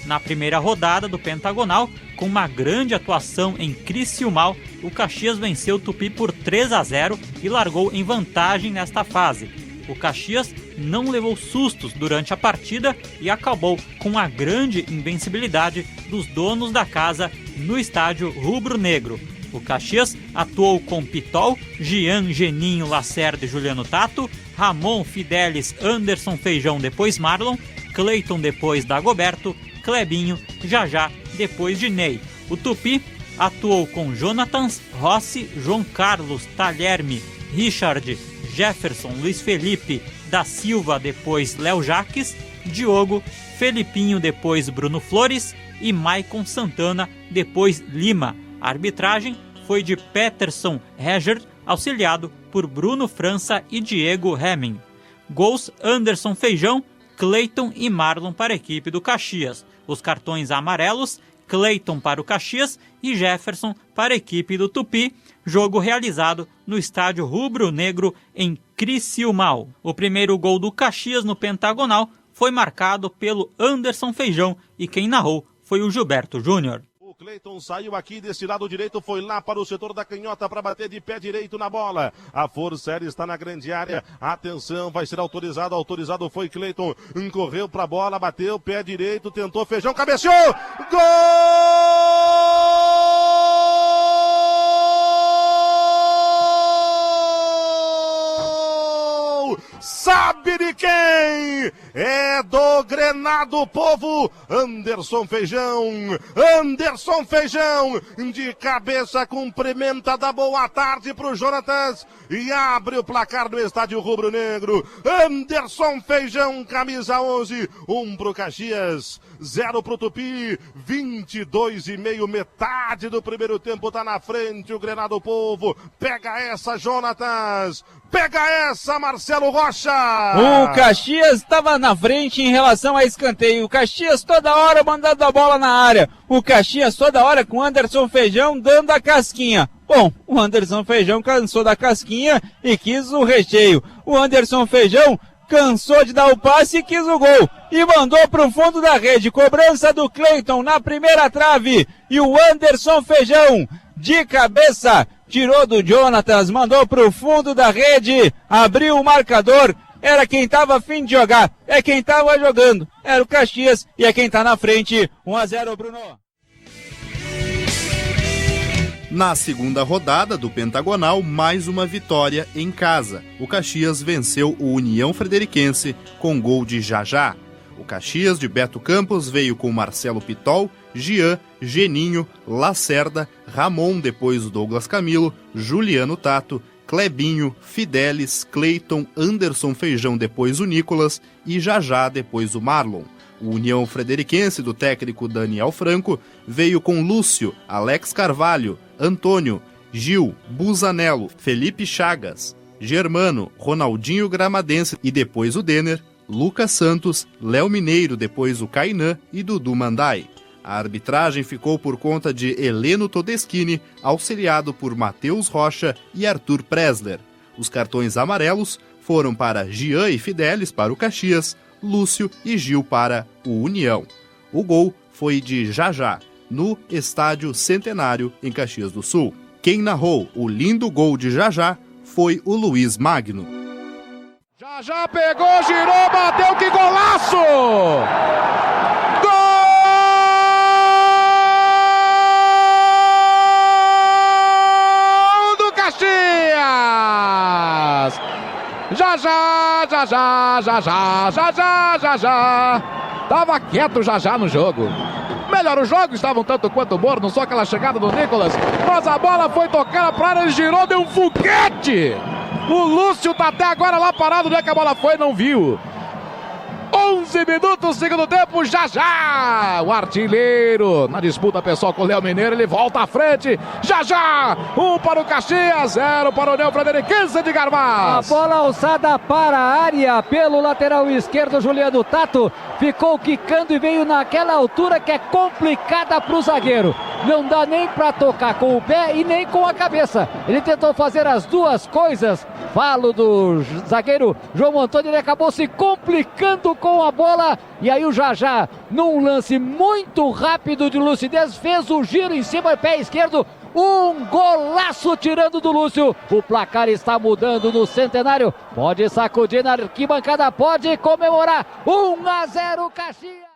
Na primeira rodada do pentagonal, com uma grande atuação em Criciúmal, o Caxias venceu o Tupi por 3-0 e largou em vantagem nesta fase. O Caxias não levou sustos durante a partida e acabou com a grande invencibilidade dos donos da casa no estádio rubro-negro. O Caxias atuou com Pitol, Gian, Geninho, Lacerda e Juliano Tato, Ramon, Fidelis, Anderson Feijão, depois Marlon, Cleiton, depois Dagoberto, Clebinho, Jajá, depois de Ney. O Tupi atuou com Jonathans, Rossi, João Carlos, Talherme, Richard, Jefferson, Luiz Felipe, da Silva, depois Léo Jaques, Diogo, Felipinho, depois Bruno Flores e Maicon Santana, depois Lima. A arbitragem foi de Peterson Reger, auxiliado por Bruno França e Diego Hemming. Gols: Anderson Feijão, Cleiton e Marlon para a equipe do Caxias. Os cartões amarelos: Cleiton para o Caxias e Jefferson para a equipe do Tupi, jogo realizado no estádio rubro-negro em Criciúmal. O primeiro gol do Caxias no pentagonal foi marcado pelo Anderson Feijão e quem narrou foi o Gilberto Júnior. O Cleiton saiu aqui desse lado direito, foi lá para o setor da canhota para bater de pé direito na bola. A força aérea está na grande área. Atenção, vai ser autorizado. Autorizado foi Cleiton. Correu para a bola, bateu, pé direito, tentou, Feijão, cabeceou. Gol! Sabe de quem? É do Grenado Povo, Anderson Feijão. Anderson Feijão, de cabeça, cumprimenta, dá boa tarde pro Jonatas e abre o placar no estádio rubro-negro. Anderson Feijão, camisa 11, 1 pro Caxias, 0 pro Tupi, 22,5, metade do primeiro tempo, tá na frente o Grenado Povo. Pega essa, Jonatas. Pega essa, Marcelo Rocha! O Caxias estava na frente em relação a escanteio. O Caxias toda hora mandando a bola na área. O Caxias toda hora com o Anderson Feijão dando a casquinha. Bom, o Anderson Feijão cansou da casquinha e quis o recheio. O Anderson Feijão cansou de dar o passe e quis o gol. E mandou para o fundo da rede. Cobrança do Cleiton na primeira trave. E o Anderson Feijão, de cabeça, tirou do Jonatas, mandou pro fundo da rede, abriu o marcador, era quem estava a fim de jogar, é quem estava jogando, era o Caxias e é quem tá na frente, 1-0 Bruno. Na segunda rodada do Pentagonal, mais uma vitória em casa. O Caxias venceu o União Frederiquense com gol de Jajá. O Caxias de Beto Campos veio com Marcelo Pitol, Jean, Geninho, Lacerda, Ramon, depois o Douglas Camilo, Juliano Tato, Clebinho, Fidelis, Cleiton, Anderson Feijão, depois o Nicolas e Jajá, depois o Marlon. O União Frederiquense do técnico Daniel Franco veio com Lúcio, Alex Carvalho, Antônio, Gil, Busanello, Felipe Chagas, Germano, Ronaldinho Gramadense e depois o Denner, Lucas Santos, Léo Mineiro, depois o Cainã e Dudu Mandai. A arbitragem ficou por conta de Heleno Todeschini, auxiliado por Matheus Rocha e Arthur Presler. Os cartões amarelos foram para Jean e Fidelis para o Caxias, Lúcio e Gil para o União. O gol foi de Jajá, no Estádio Centenário, em Caxias do Sul. Quem narrou o lindo gol de Jajá foi o Luiz Magno. Jajá pegou, girou, bateu, que golaço! Gol do Caxias! Jajá, Jajá, Jajá, Jajá, Jajá. Tava quieto Jajá no jogo. Melhor o jogo, estavam tanto quanto morno, só aquela chegada do Nicolas. Mas a bola foi tocada para área, ele girou, deu um foguete. O Lúcio tá até agora lá parado, onde é que a bola foi, não viu. 11 minutos, segundo tempo, Jajá, o artilheiro, na disputa pessoal com o Léo Mineiro, ele volta à frente, Jajá, 1 para o Caxias, 0 para o União Frederiquense de Garbaz. A bola alçada para a área, pelo lateral esquerdo, Juliano Tato, ficou quicando e veio naquela altura que é complicada para o zagueiro. Não dá nem para tocar com o pé e nem com a cabeça. Ele tentou fazer as duas coisas. Falo do zagueiro João Antônio, ele acabou se complicando com a bola. E aí o Jajá, num lance muito rápido de lucidez, fez o giro em cima do pé esquerdo. Um golaço tirando do Lúcio. O placar está mudando no Centenário. Pode sacudir na arquibancada, pode comemorar. 1-0 Caxias.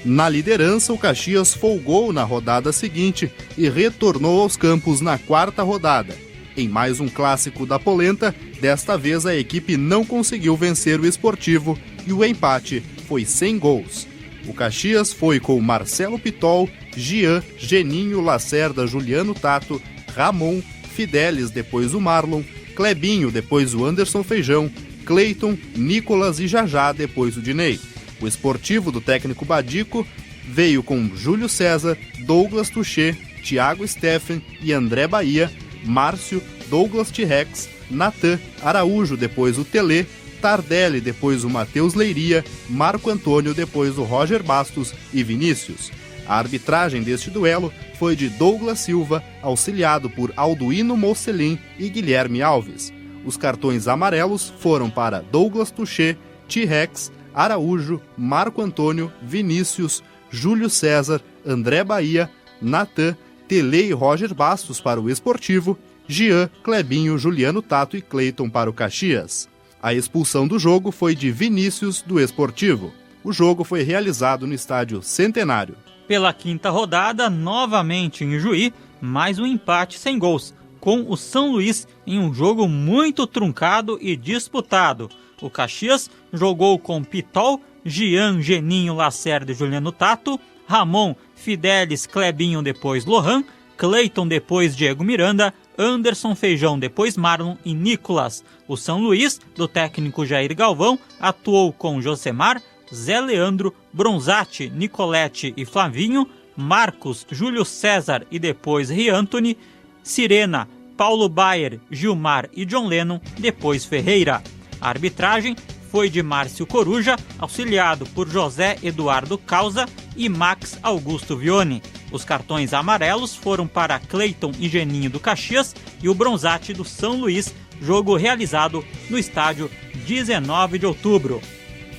Na liderança, o Caxias folgou na rodada seguinte e retornou aos campos na quarta rodada. Em mais um clássico da polenta, desta vez a equipe não conseguiu vencer o Esportivo e o empate foi sem gols. O Caxias foi com Marcelo Pitol, Jean, Geninho, Lacerda, Juliano Tato, Ramon, Fidelis, depois o Marlon, Clebinho, depois o Anderson Feijão, Cleiton, Nicolas e Jajá, depois o Dinei. O Esportivo do técnico Badico veio com Júlio César, Douglas Tuchê, Thiago Steffen e André Bahia, Márcio, Douglas T-Rex, Natan, Araújo, depois o Telê, Tardelli, depois o Matheus Leiria, Marco Antônio, depois o Roger Bastos e Vinícius. A arbitragem deste duelo foi de Douglas Silva, auxiliado por Alduíno Mocelin e Guilherme Alves. Os cartões amarelos foram para Douglas Tuchê, T-Rex, Araújo, Marco Antônio, Vinícius, Júlio César, André Bahia, Natan, Tele e Roger Bastos para o Esportivo, Jean, Clebinho, Juliano Tato e Cleiton para o Caxias. A expulsão do jogo foi de Vinícius, do Esportivo. O jogo foi realizado no estádio Centenário. Pela quinta rodada, novamente em Juí, mais um empate sem gols, com o São Luís em um jogo muito truncado e disputado. O Caxias jogou com Pitol, Jean, Geninho, Lacerda e Juliano Tato, Ramon, Fidelis, Clebinho, depois Lohan, Cleiton, depois Diego Miranda, Anderson, Feijão, depois Marlon e Nicolas. O São Luís, do técnico Jair Galvão, atuou com Josemar, Zé Leandro, Bronzatti, Nicolete e Flavinho, Marcos, Júlio César e depois Riantoni, Sirena, Paulo Baier, Gilmar e John Lennon, depois Ferreira. A arbitragem foi de Márcio Coruja, auxiliado por José Eduardo Causa e Max Augusto Vione. Os cartões amarelos foram para Cleiton e Geninho do Caxias e o Bronzatti do São Luís, jogo realizado no estádio 19 de outubro.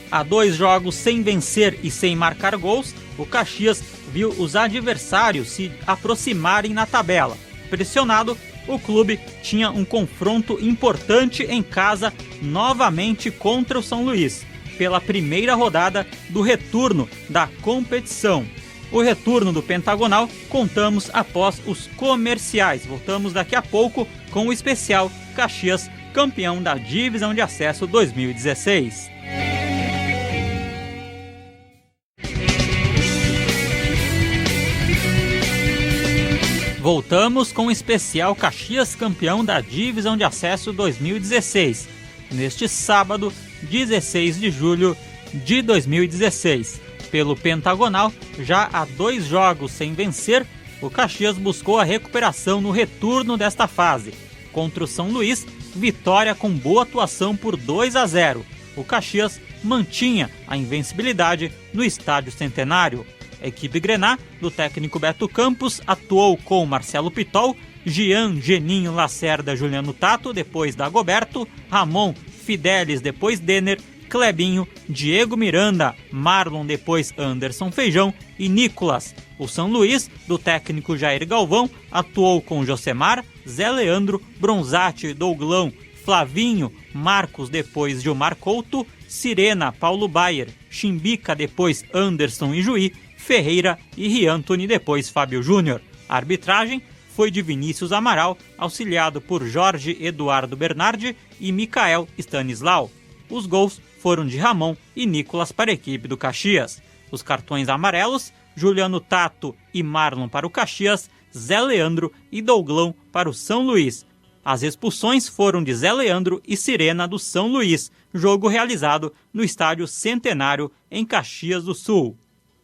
A 2 jogos sem vencer e sem marcar gols, o Caxias viu os adversários se aproximarem na tabela. Pressionado, o clube tinha um confronto importante em casa novamente contra o São Luís, pela primeira rodada do retorno da competição. O retorno do Pentagonal contamos após os comerciais. Voltamos daqui a pouco com o especial Caxias, campeão da Divisão de Acesso 2016. Voltamos com o especial Caxias, campeão da Divisão de Acesso 2016, neste sábado, 16 de julho de 2016. Pelo Pentagonal, já há 2 jogos sem vencer, o Caxias buscou a recuperação no retorno desta fase. Contra o São Luís, vitória com boa atuação por 2-0. O Caxias mantinha a invencibilidade no Estádio Centenário. A equipe Grená, do técnico Beto Campos, atuou com Marcelo Pitol, Jean, Geninho, Lacerda, Juliano Tato, depois Dagoberto, Ramon, Fidelis, depois Denner, Clebinho, Diego Miranda, Marlon, depois Anderson Feijão e Nicolas. O São Luís, do técnico Jair Galvão, atuou com Josemar, Zé Leandro, Bronzatti, Douglão, Flavinho, Marcos, depois Gilmar Couto, Sirena, Paulo Baier, Chimbica, depois Anderson e Juí, Ferreira e Riantoni, depois Fábio Júnior. A arbitragem foi de Vinícius Amaral, auxiliado por Jorge Eduardo Bernardi e Micael Stanislau. Os gols foram de Ramon e Nicolas para a equipe do Caxias. Os cartões amarelos, Juliano Tato e Marlon para o Caxias, Zé Leandro e Douglão para o São Luís. As expulsões foram de Zé Leandro e Sirena do São Luís, jogo realizado no Estádio Centenário, em Caxias do Sul.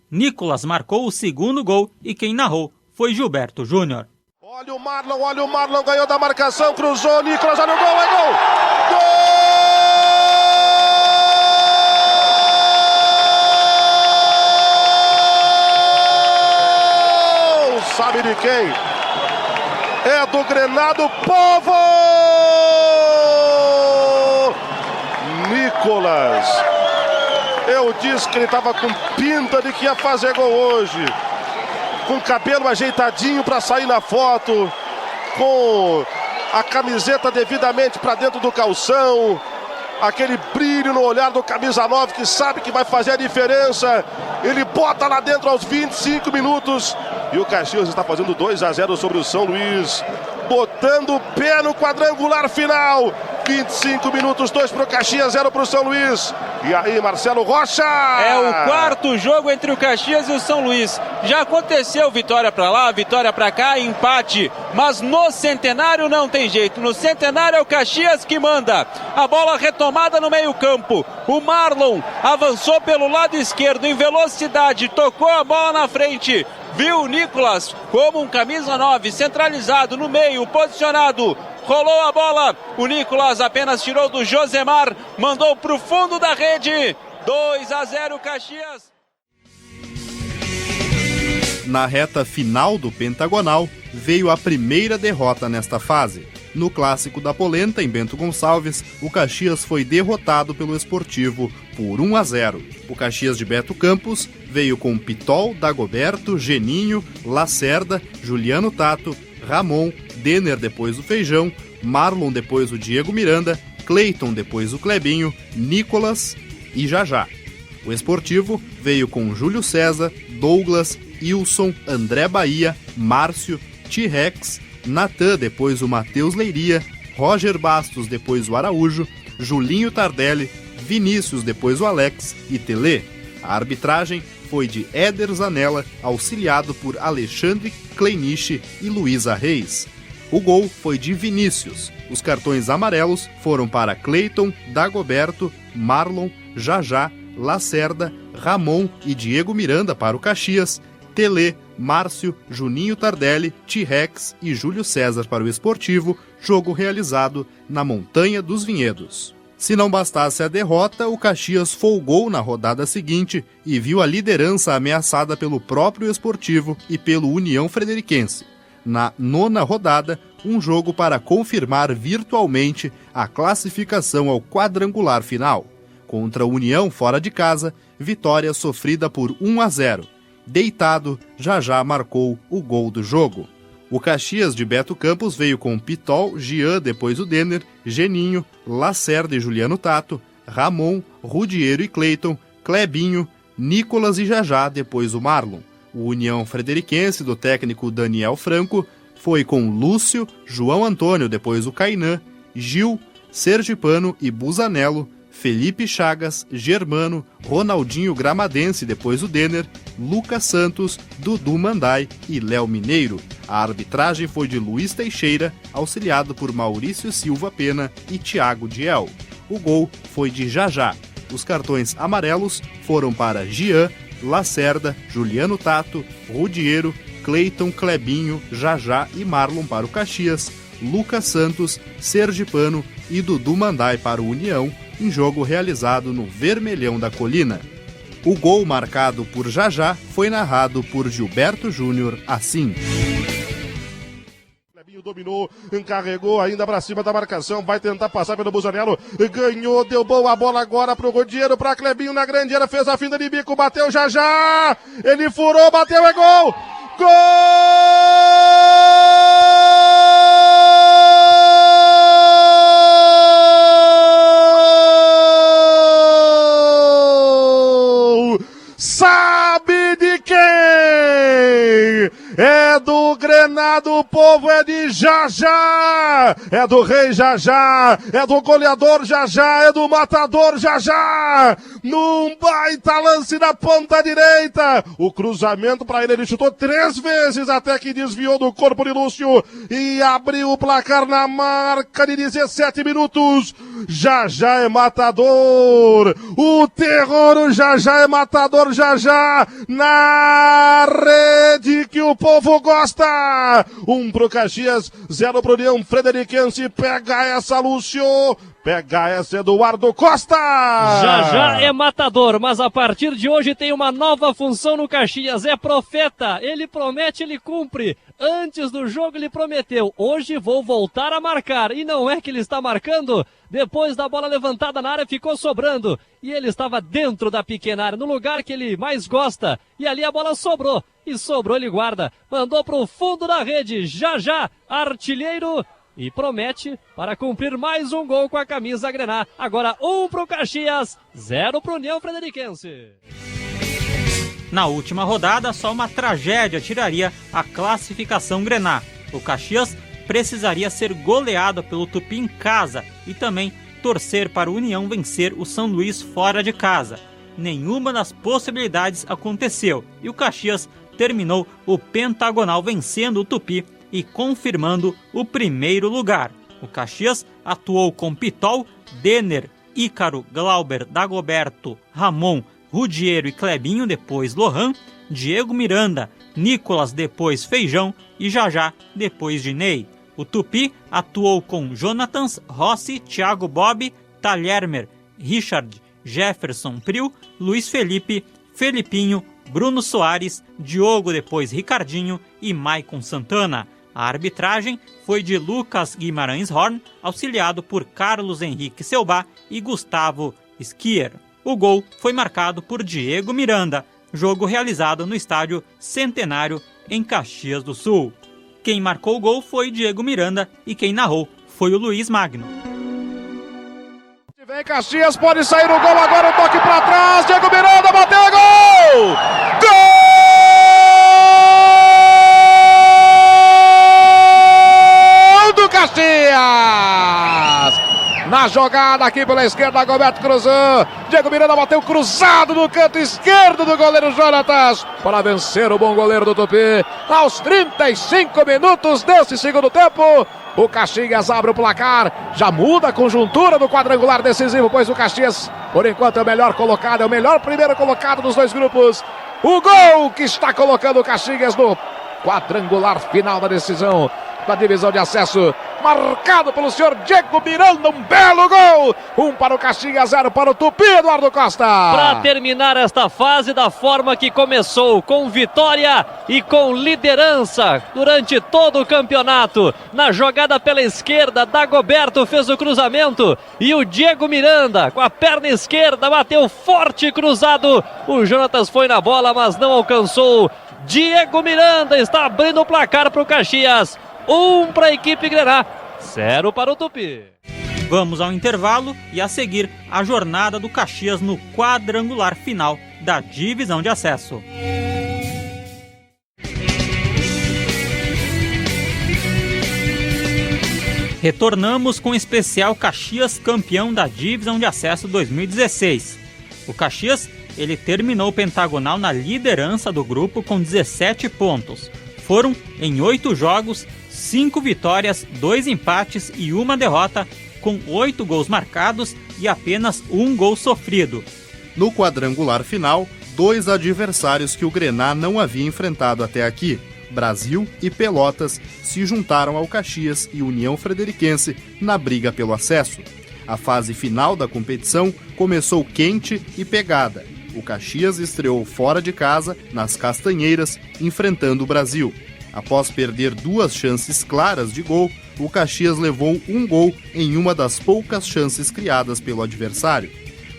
Nicolas marcou o segundo gol e quem narrou foi Gilberto Júnior. Olha o Marlon, ganhou da marcação, cruzou, Nicolas, olha o gol, é gol! Gol! Sabe de quem? É do Grená do Povo! Nicolas! Eu disse que ele estava com pinta de que ia fazer gol hoje. Com o cabelo ajeitadinho para sair na foto. Com a camiseta devidamente para dentro do calção. Aquele brilho no olhar do camisa 9 que sabe que vai fazer a diferença. Ele bota lá dentro aos 25 minutos. E o Caxias está fazendo 2-0 sobre o São Luís. Botando o pé no quadrangular final. 25 minutos, 2 para o Caxias, 0 para o São Luís. E aí, Marcelo Rocha! É o quarto jogo entre o Caxias e o São Luís. Já aconteceu vitória para lá, vitória para cá, empate. Mas no Centenário não tem jeito. No Centenário é o Caxias que manda. A bola retomada no meio-campo. O Marlon avançou pelo lado esquerdo em velocidade, tocou a bola na frente. Viu o Nicolas como um camisa 9, centralizado no meio, posicionado. Rolou a bola, o Nicolas apenas tirou do Josemar, mandou para o fundo da rede, 2-0 Caxias. Na reta final do Pentagonal, veio a primeira derrota nesta fase. No Clássico da Polenta, em Bento Gonçalves, o Caxias foi derrotado pelo Esportivo por 1-0. O Caxias de Beto Campos veio com Pitol, Dagoberto, Geninho, Lacerda, Juliano Tato, Ramon, Denner depois o Feijão, Marlon depois o Diego Miranda, Cleiton depois o Clebinho, Nicolas e Jajá. O Esportivo veio com Júlio César, Douglas, Ilson, André Bahia, Márcio, T-Rex, Natan depois o Matheus Leiria, Roger Bastos depois o Araújo, Julinho Tardelli, Vinícius depois o Alex e Telê. A arbitragem foi de Éder Zanella, auxiliado por Alexandre Kleiniche e Luísa Reis. O gol foi de Vinícius. Os cartões amarelos foram para Cleiton, Dagoberto, Marlon, Jajá, Lacerda, Ramon e Diego Miranda para o Caxias, Telê, Márcio, Juninho Tardelli, T-Rex e Júlio César para o Esportivo, jogo realizado na Montanha dos Vinhedos. Se não bastasse a derrota, o Caxias folgou na rodada seguinte e viu a liderança ameaçada pelo próprio Esportivo e pelo União Frederiquense. Na 9ª rodada, um jogo para confirmar virtualmente a classificação ao quadrangular final. Contra a União fora de casa, vitória sofrida por 1-0. Deitado, Jajá marcou o gol do jogo. O Caxias de Beto Campos veio com Pitol, Jean, depois o Denner, Geninho, Lacerda e Juliano Tato, Ramon, Rudiero e Cleiton, Clebinho, Nicolas e Jajá, depois o Marlon. O União Frederiquense, do técnico Daniel Franco, foi com Lúcio, João Antônio, depois o Cainã, Gil, Sergipano e Busanello, Felipe Chagas, Germano, Ronaldinho Gramadense, depois o Denner, Lucas Santos, Dudu Mandai e Léo Mineiro. A arbitragem foi de Luiz Teixeira, auxiliado por Maurício Silva Pena e Thiago Diel. O gol foi de Jajá. Os cartões amarelos foram para Jean, Lacerda, Juliano Tato, Rudiero, Cleiton, Clebinho, Jajá e Marlon para o Caxias, Lucas Santos, Sergipano e Dudu Mandai para o União, em jogo realizado no Vermelhão da Colina. O gol marcado por Jajá foi narrado por Gilberto Júnior assim. Clebinho dominou, encarregou ainda pra cima da marcação, vai tentar passar pelo Busanello, ganhou, deu boa bola agora pro Rudiero, pra Clebinho na grande área, fez a finta de bico, bateu Jajá, ele furou, bateu, é gol! Gol! Sabe de quem? É do Grenado, povo, é de Jajá, é do Rei Jajá, é do goleador Jajá, é do matador Jajá, num baita lance na ponta direita, o cruzamento para ele chutou 3 vezes até que desviou do corpo de Lúcio e abriu o placar na marca de 17 minutos. Jajá é matador, o terror, o Jajá é matador, Jajá na rede que o povo gosta. 1 pro Caxias, 0 pro União Frederiquense. Pega essa, Lúcio. Pega essa, Eduardo Costa. Jajá é matador, mas a partir de hoje tem uma nova função no Caxias. É profeta. Ele promete, ele cumpre. Antes do jogo ele prometeu, hoje vou voltar a marcar. E não é que ele está marcando. Depois da bola levantada na área ficou sobrando. E ele estava dentro da pequena área, no lugar que ele mais gosta. E ali a bola sobrou. E sobrou, ele guarda. Mandou para o fundo da rede. Jajá, artilheiro. E promete para cumprir mais um gol com a camisa grená. Agora 1 pro Caxias, 0 pro União Frederiquense. Na última rodada, só uma tragédia tiraria a classificação grená. O Caxias precisaria ser goleado pelo Tupi em casa e também torcer para o União vencer o São Luís fora de casa. Nenhuma das possibilidades aconteceu e o Caxias terminou o pentagonal vencendo o Tupi e confirmando o primeiro lugar. O Caxias atuou com Pitol, Denner, Ícaro, Glauber, Dagoberto, Ramon, Rudiero e Clebinho, depois Lohan, Diego Miranda, Nicolas, depois Feijão e Jajá, depois Dinei. O Tupi atuou com Jonathans, Rossi, Thiago Bob, Talhermer, Richard, Jefferson Priu, Luiz Felipe, Felipinho, Bruno Soares, Diogo, depois Ricardinho e Maicon Santana. A arbitragem foi de Lucas Guimarães Horn, auxiliado por Carlos Henrique Selbá e Gustavo Skier. O gol foi marcado por Diego Miranda, jogo realizado no estádio Centenário, em Caxias do Sul. Quem marcou o gol foi Diego Miranda e quem narrou foi o Luiz Magno. Vem Caxias, pode sair o gol agora, o toque para trás, Diego Miranda bateu, gol! Gol do Caxias! Na jogada aqui pela esquerda, Goberto cruzou. Diego Miranda bateu cruzado no canto esquerdo do goleiro Jonatas para vencer o bom goleiro do Tupi. Aos 35 minutos desse segundo tempo, o Caxias abre o placar. Já muda a conjuntura do quadrangular decisivo, pois o Caxias, por enquanto, é o melhor colocado, é o melhor primeiro colocado dos dois grupos. O gol que está colocando o Caxias no quadrangular final da decisão da divisão de acesso, marcado pelo senhor Diego Miranda, um belo gol, 1 para o Caxias, 0 para o Tupi, Eduardo Costa. Para terminar esta fase da forma que começou, com vitória e com liderança durante todo o campeonato. Na jogada pela esquerda, Dagoberto fez o cruzamento e o Diego Miranda, com a perna esquerda, bateu forte cruzado. O Jonatas foi na bola, mas não alcançou. Diego Miranda está abrindo o placar para o Caxias. 1 para a equipe Grená, 0 para o Tupi. Vamos ao intervalo e a seguir a jornada do Caxias no quadrangular final da divisão de acesso. Retornamos com o especial Caxias campeão da divisão de acesso 2016. O Caxias, ele terminou o pentagonal na liderança do grupo com 17 pontos. Foram em 8 jogos, 5 vitórias, 2 empates e 1 derrota, com 8 gols marcados e apenas 1 gol sofrido. No quadrangular final, 2 adversários que o Grená não havia enfrentado até aqui, Brasil e Pelotas, se juntaram ao Caxias e União Frederiquense na briga pelo acesso. A fase final da competição começou quente e pegada. O Caxias estreou fora de casa, nas Castanheiras, enfrentando o Brasil. Após perder 2 chances claras de gol, o Caxias levou 1 gol em uma das poucas chances criadas pelo adversário.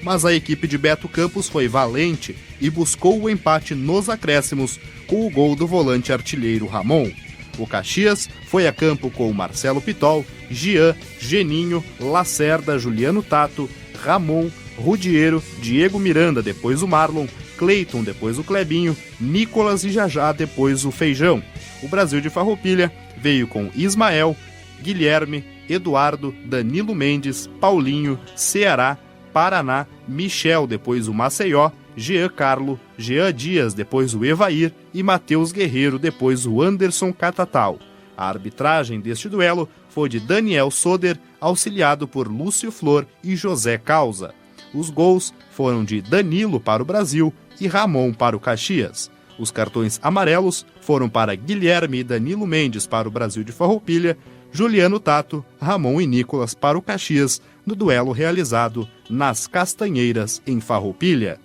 Mas a equipe de Beto Campos foi valente e buscou o empate nos acréscimos com o gol do volante artilheiro Ramon. O Caxias foi a campo com Marcelo Pitol, Jean, Geninho, Lacerda, Juliano Tato, Ramon, Rudiero, Diego Miranda, depois o Marlon, Cleiton, depois o Clebinho, Nicolas e Jajá, depois o Feijão. O Brasil de Farroupilha veio com Ismael, Guilherme, Eduardo, Danilo Mendes, Paulinho, Ceará, Paraná, Michel, depois o Maceió, Jean Carlo, Jean Dias, depois o Evair e Matheus Guerreiro, depois o Anderson Catatal. A arbitragem deste duelo foi de Daniel Soder, auxiliado por Lúcio Flor e José Causa. Os gols foram de Danilo para o Brasil e Ramon para o Caxias. Os cartões amarelos foram para Guilherme e Danilo Mendes para o Brasil de Farroupilha, Juliano Tato, Ramon e Nicolas para o Caxias, no duelo realizado nas Castanheiras, em Farroupilha.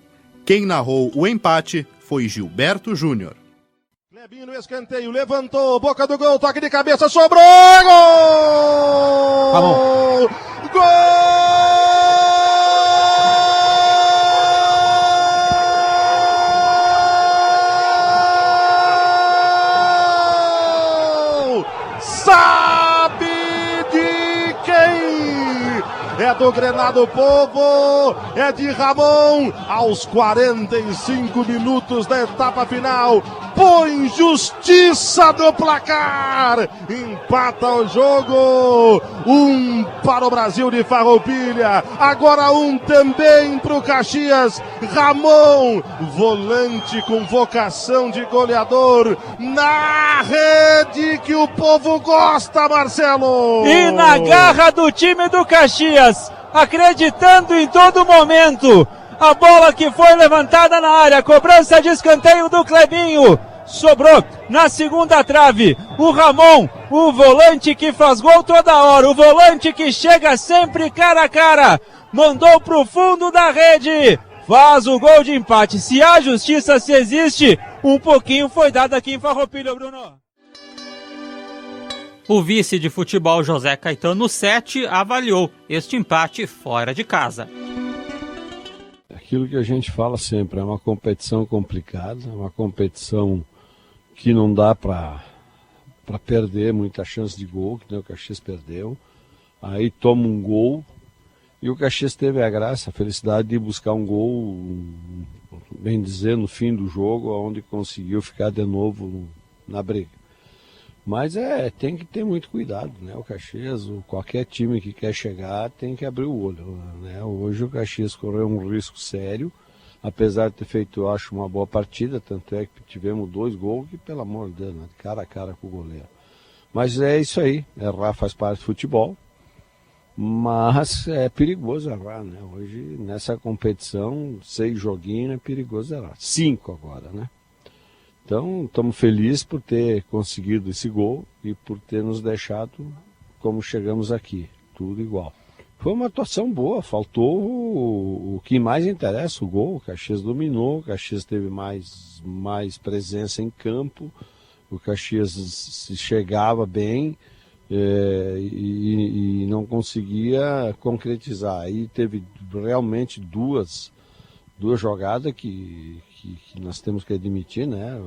Quem narrou o empate foi Gilberto Júnior. Clebinho no escanteio, levantou, boca do gol, toque de cabeça, sobrou, gol! Ramon. Gol! Sabe de quem? É do Grená do Povo, é de Ramon, aos 45 minutos da etapa final, põe justiça do placar, empata o jogo, 1 para o Brasil de Farroupilha, agora 1 também para o Caxias. Ramon, volante com vocação de goleador, na rede que o povo gosta, Marcelo! E na garra do time do Caxias, acreditando em todo momento. A bola que foi levantada na área, cobrança de escanteio do Clebinho. Sobrou na segunda trave. O Ramon, o volante que faz gol toda hora, o volante que chega sempre cara a cara, mandou pro fundo da rede. Faz o gol de empate. Se há justiça, se existe, um pouquinho foi dado aqui em Farroupilha, Bruno. O vice de futebol José Caetano Sete avaliou este empate fora de casa. aquilo que a gente fala sempre, é uma competição complicada, é uma competição que não dá para perder muita chance de gol, que nem o Caxias perdeu. Aí toma um gol e o Caxias teve a graça, a felicidade de buscar um gol, bem dizer, no fim do jogo, onde conseguiu ficar de novo na briga. Mas tem que ter muito cuidado, né? O Caxias, qualquer time que quer chegar tem que abrir o olho, né? Hoje o Caxias correu um risco sério, apesar de ter feito, eu acho, uma boa partida, tanto é que tivemos 2 gols que, pelo amor de Deus, né? Cara a cara com o goleiro. Mas é isso aí, errar faz parte do futebol, mas é perigoso errar, né? Hoje, nessa competição, 6 joguinhos é perigoso errar. 5 agora, né? Então, estamos felizes por ter conseguido esse gol e por ter nos deixado como chegamos aqui, tudo igual. Foi uma atuação boa, faltou o que mais interessa, o gol. O Caxias dominou, o Caxias teve mais presença em campo, o Caxias se chegava bem e não conseguia concretizar. Aí teve realmente duas jogadas que nós temos que admitir, né?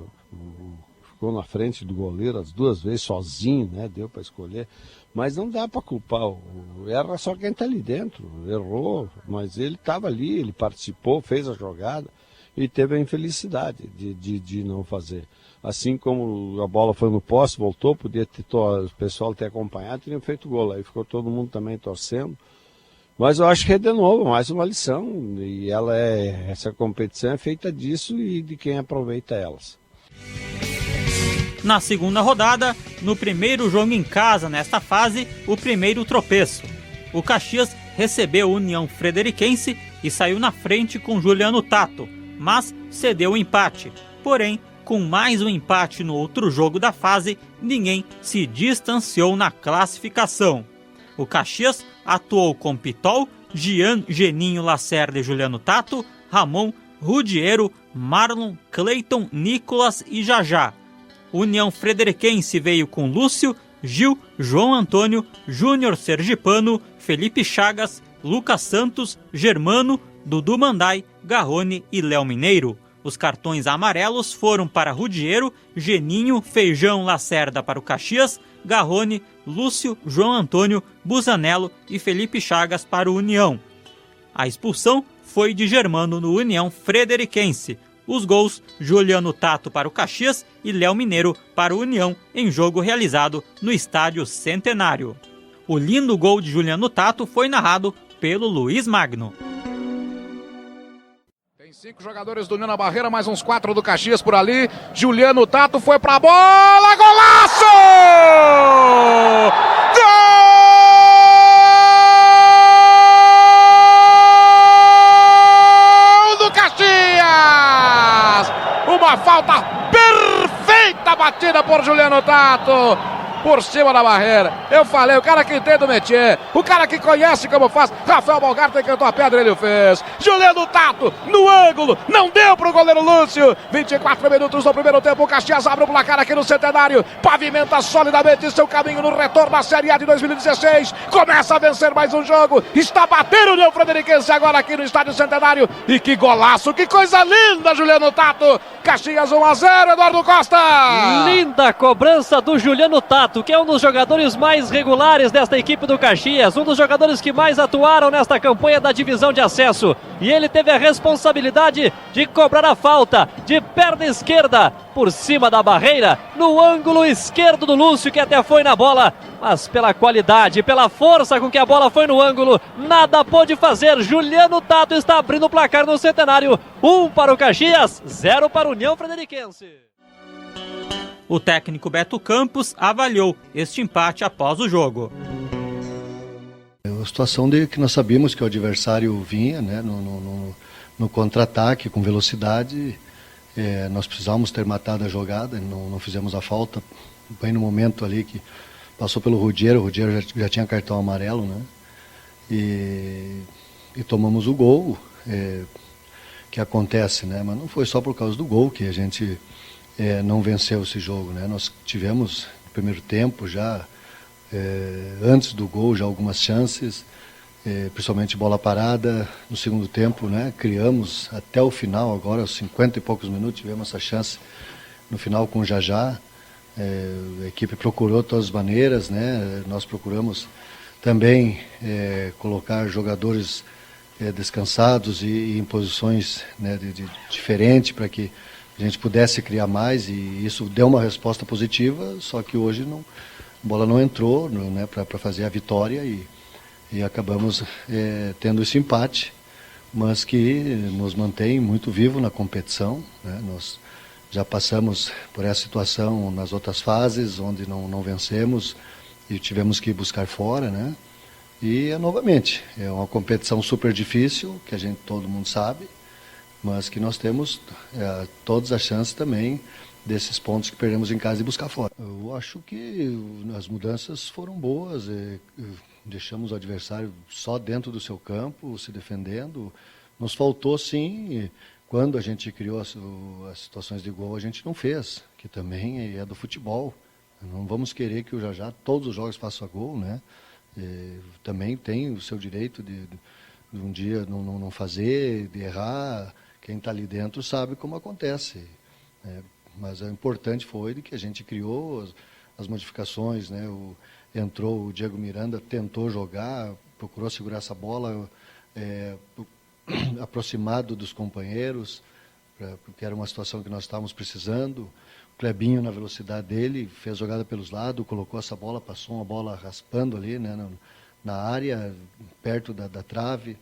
Ficou na frente do goleiro as 2 vezes sozinho, né? Deu para escolher, mas não dá para culpar. Erra só quem está ali dentro, errou, mas ele estava ali, ele participou, fez a jogada e teve a infelicidade de não fazer. Assim como a bola foi no poste, voltou, podia ter o pessoal ter acompanhado, teriam feito gol, aí ficou todo mundo também torcendo. Mas eu acho que é de novo mais uma lição, e essa competição é feita disso e de quem aproveita elas. Na segunda rodada, no primeiro jogo em casa nesta fase, o primeiro tropeço. O Caxias recebeu a União Frederiquense e saiu na frente com Juliano Tato, mas cedeu o empate. Porém, com mais um empate no outro jogo da fase, ninguém se distanciou na classificação. O Caxias atuou com Pitol, Gian, Geninho, Lacerda e Juliano Tato, Ramon, Rudiero, Marlon, Cleiton, Nicolas e Jajá. União Frederiquense veio com Lúcio, Gil, João Antônio, Júnior Sergipano, Felipe Chagas, Lucas Santos, Germano, Dudu Mandai, Garrone e Léo Mineiro. Os cartões amarelos foram para Rudiero, Geninho, Feijão, Lacerda para o Caxias, Garrone, Lúcio, João Antônio, Busanello e Felipe Chagas para o União. A expulsão foi de Germano no União Frederiquense. Os gols, Juliano Tato para o Caxias e Léo Mineiro para o União, em jogo realizado no Estádio Centenário. O lindo gol de Juliano Tato foi narrado pelo Luiz Magno. Tem 5 jogadores do União na barreira, mais uns 4 do Caxias por ali. Juliano Tato foi pra bola, golaço! Gol do Caxias! Uma falta perfeita batida por Juliano Tato. Por cima da barreira. Eu falei, o cara que entende o métier, o cara que conhece como faz. Rafael Balgarta encantou a pedra, ele o fez. Juliano Tato, no ângulo, não deu pro goleiro Lúcio. 24 minutos do primeiro tempo, o Caxias abre o placar aqui no Centenário. Pavimenta solidamente seu caminho no retorno da Série A de 2016. Começa a vencer mais um jogo. Está batendo o União Frederiquense agora aqui no Estádio Centenário. E que golaço, que coisa linda, Juliano Tato. Caxias 1-0, Eduardo Costa. Linda cobrança do Juliano Tato, que é um dos jogadores mais regulares desta equipe do Caxias, um dos jogadores que mais atuaram nesta campanha da divisão de acesso. E ele teve a responsabilidade de cobrar a falta de perna esquerda por cima da barreira, no ângulo esquerdo do Lúcio, que até foi na bola, mas pela qualidade, pela força com que a bola foi no ângulo, nada pôde fazer. Juliano Tato está abrindo o placar no Centenário. 1 para o Caxias, 0 para o União Frederiquense. O técnico Beto Campos avaliou este empate após o jogo. A situação de que nós sabíamos que o adversário vinha, né, no contra-ataque, com velocidade. Nós precisávamos ter matado a jogada, não fizemos a falta bem no momento ali que passou pelo Rudiero. O Rudiero já tinha cartão amarelo, né? E tomamos o gol, que acontece, né? Mas não foi só por causa do gol que a gente não venceu esse jogo, né? Nós tivemos no primeiro tempo já, antes do gol, já algumas chances, principalmente bola parada no segundo tempo, né? Criamos até o final, agora aos 50 e poucos minutos, tivemos essa chance no final com o Jajá. A equipe procurou de todas as maneiras, né? Nós procuramos também colocar jogadores descansados e em posições, né, diferentes para que a gente pudesse criar mais, e isso deu uma resposta positiva, só que hoje a bola não entrou, né, para fazer a vitória e acabamos tendo esse empate, mas que nos mantém muito vivo na competição, né? Nós já passamos por essa situação nas outras fases, onde não vencemos e tivemos que buscar fora, né? E novamente, é uma competição super difícil, que todo mundo sabe, mas que nós temos todas as chances também desses pontos que perdemos em casa e buscar fora. Eu acho que as mudanças foram boas, deixamos o adversário só dentro do seu campo, se defendendo. Nos faltou sim, quando a gente criou as situações de gol, a gente não fez, que também é do futebol. Não vamos querer que o Jajá todos os jogos faça gol, né? Também tem o seu direito de um dia não fazer, de errar. Quem está ali dentro sabe como acontece. Mas o importante foi que a gente criou as modificações, né? Entrou o Diego Miranda, tentou jogar, procurou segurar essa bola, aproximado dos companheiros, porque era uma situação que nós estávamos precisando. O Clebinho, na velocidade dele, fez jogada pelos lados, colocou essa bola, passou uma bola raspando ali, né, na área, perto da trave.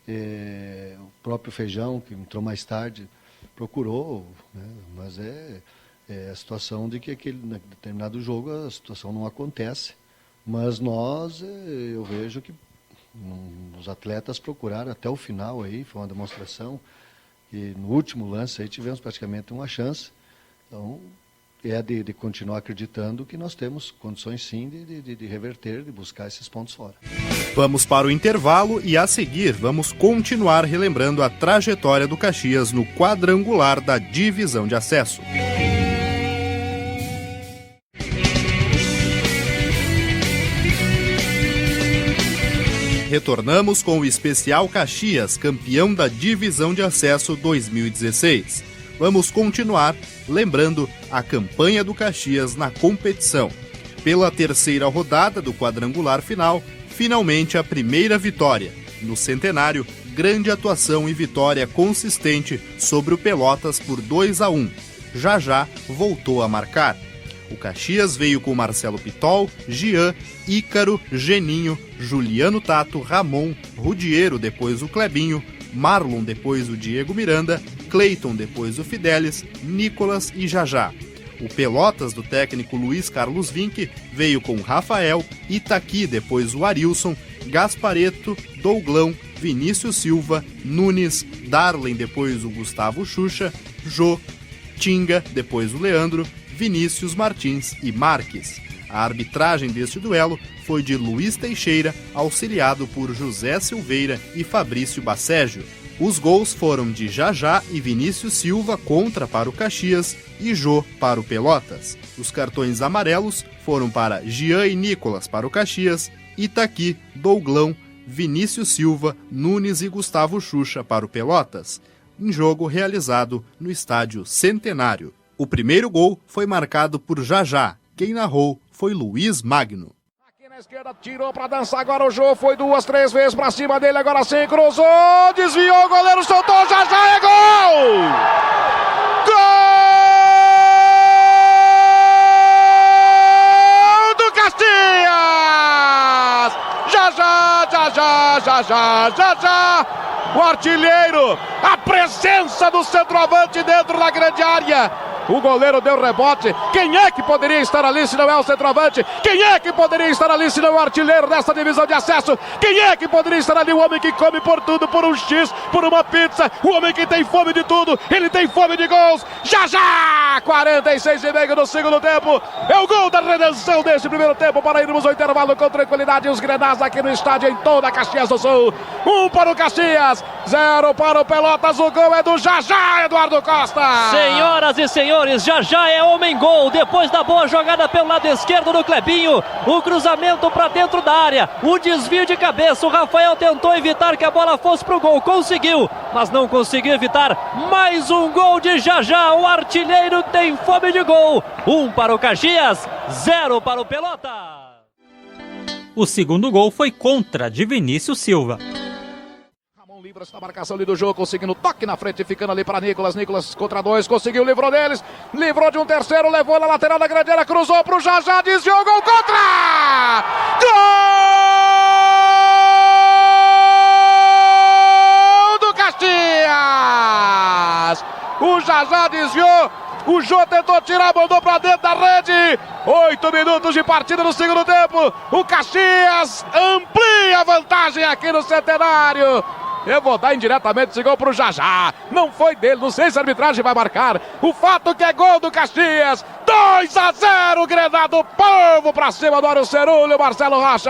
O próprio Feijão, que entrou mais tarde, procurou, né, mas a situação de que aquele determinado jogo a situação não acontece. Mas eu vejo que os atletas procuraram até o final aí, foi uma demonstração, e no último lance aí tivemos praticamente uma chance. Então, de continuar acreditando que nós temos condições sim de reverter, de buscar esses pontos fora. Vamos para o intervalo e a seguir vamos continuar relembrando a trajetória do Caxias no quadrangular da divisão de acesso. Retornamos com o especial Caxias, campeão da divisão de acesso 2016. Vamos continuar lembrando a campanha do Caxias na competição. Pela terceira rodada do quadrangular final, finalmente a primeira vitória. No Centenário, grande atuação e vitória consistente sobre o Pelotas por 2-1. Jajá voltou a marcar. O Caxias veio com Marcelo Pitol, Gian, Ícaro, Geninho, Juliano Tato, Ramon, Rudiero, depois o Clebinho, Marlon, depois o Diego Miranda, Cleiton, depois o Fidelis, Nicolas e Jajá. O Pelotas do técnico Luiz Carlos Vinck veio com Rafael, Itaqui, depois o Arilson, Gaspareto, Douglão, Vinícius Silva, Nunes, Darlen, depois o Gustavo Xuxa, Jô, Tinga, depois o Leandro, Vinícius Martins e Marques. A arbitragem deste duelo foi de Luiz Teixeira, auxiliado por José Silveira e Fabrício Bacégio. Os gols foram de Jajá e Vinícius Silva contra para o Caxias e Jô para o Pelotas. Os cartões amarelos foram para Gian e Nicolas para o Caxias, Itaqui, Douglão, Vinícius Silva, Nunes e Gustavo Xuxa para o Pelotas, em jogo realizado no estádio Centenário. O primeiro gol foi marcado por Jajá. Quem narrou foi Luiz Magno. Aqui na esquerda, tirou pra dançar agora o Jô, foi 2, 3 vezes pra cima dele, agora sim, cruzou, desviou, o goleiro soltou, Jajá, é gol! Gol do Caxias! Jajá! O artilheiro, a presença do centroavante dentro da grande área. O goleiro deu rebote. Quem é que poderia estar ali se não é o centroavante? Quem é que poderia estar ali se não é o artilheiro dessa divisão de acesso? Quem é que poderia estar ali? O homem que come por tudo, por um X, por uma pizza. O homem que tem fome de tudo. Ele tem fome de gols. Jajá! 46,5 no segundo tempo. É o gol da redenção deste primeiro tempo para irmos ao intervalo com tranquilidade. Os Grenás aqui no estádio em toda Caxias do Sul. 1 para o Caxias, 0 para o Pelotas. O gol é do Jajá, Eduardo Costa. Senhoras e senhores, senhores, já é homem-gol. Depois da boa jogada pelo lado esquerdo do Clebinho, o cruzamento para dentro da área, o desvio de cabeça. O Rafael tentou evitar que a bola fosse pro gol, conseguiu, mas não conseguiu evitar. Mais um gol de Já, o artilheiro tem fome de gol. 1 para o Caxias, 0 para o Pelotas. O segundo gol foi contra de Vinícius Silva. Livra-se da marcação ali do jogo, conseguindo toque na frente, ficando ali para Nicolas contra 2, conseguiu, livrou deles, livrou de um terceiro, levou na lateral da grande área, cruzou pro Já, desviou, gol contra! Gol do Caxias! O Já desviou, o Jô tentou tirar, mandou para dentro da rede. 8 minutos de partida no segundo tempo, o Caxias amplia a vantagem aqui no Centenário. Eu vou dar indiretamente esse gol pro Já. Não foi dele, não sei se a arbitragem vai marcar. O fato que é gol do Caxias. 2-0, Grenal do Povo pra cima do Mário Cerulho, Marcelo Rocha.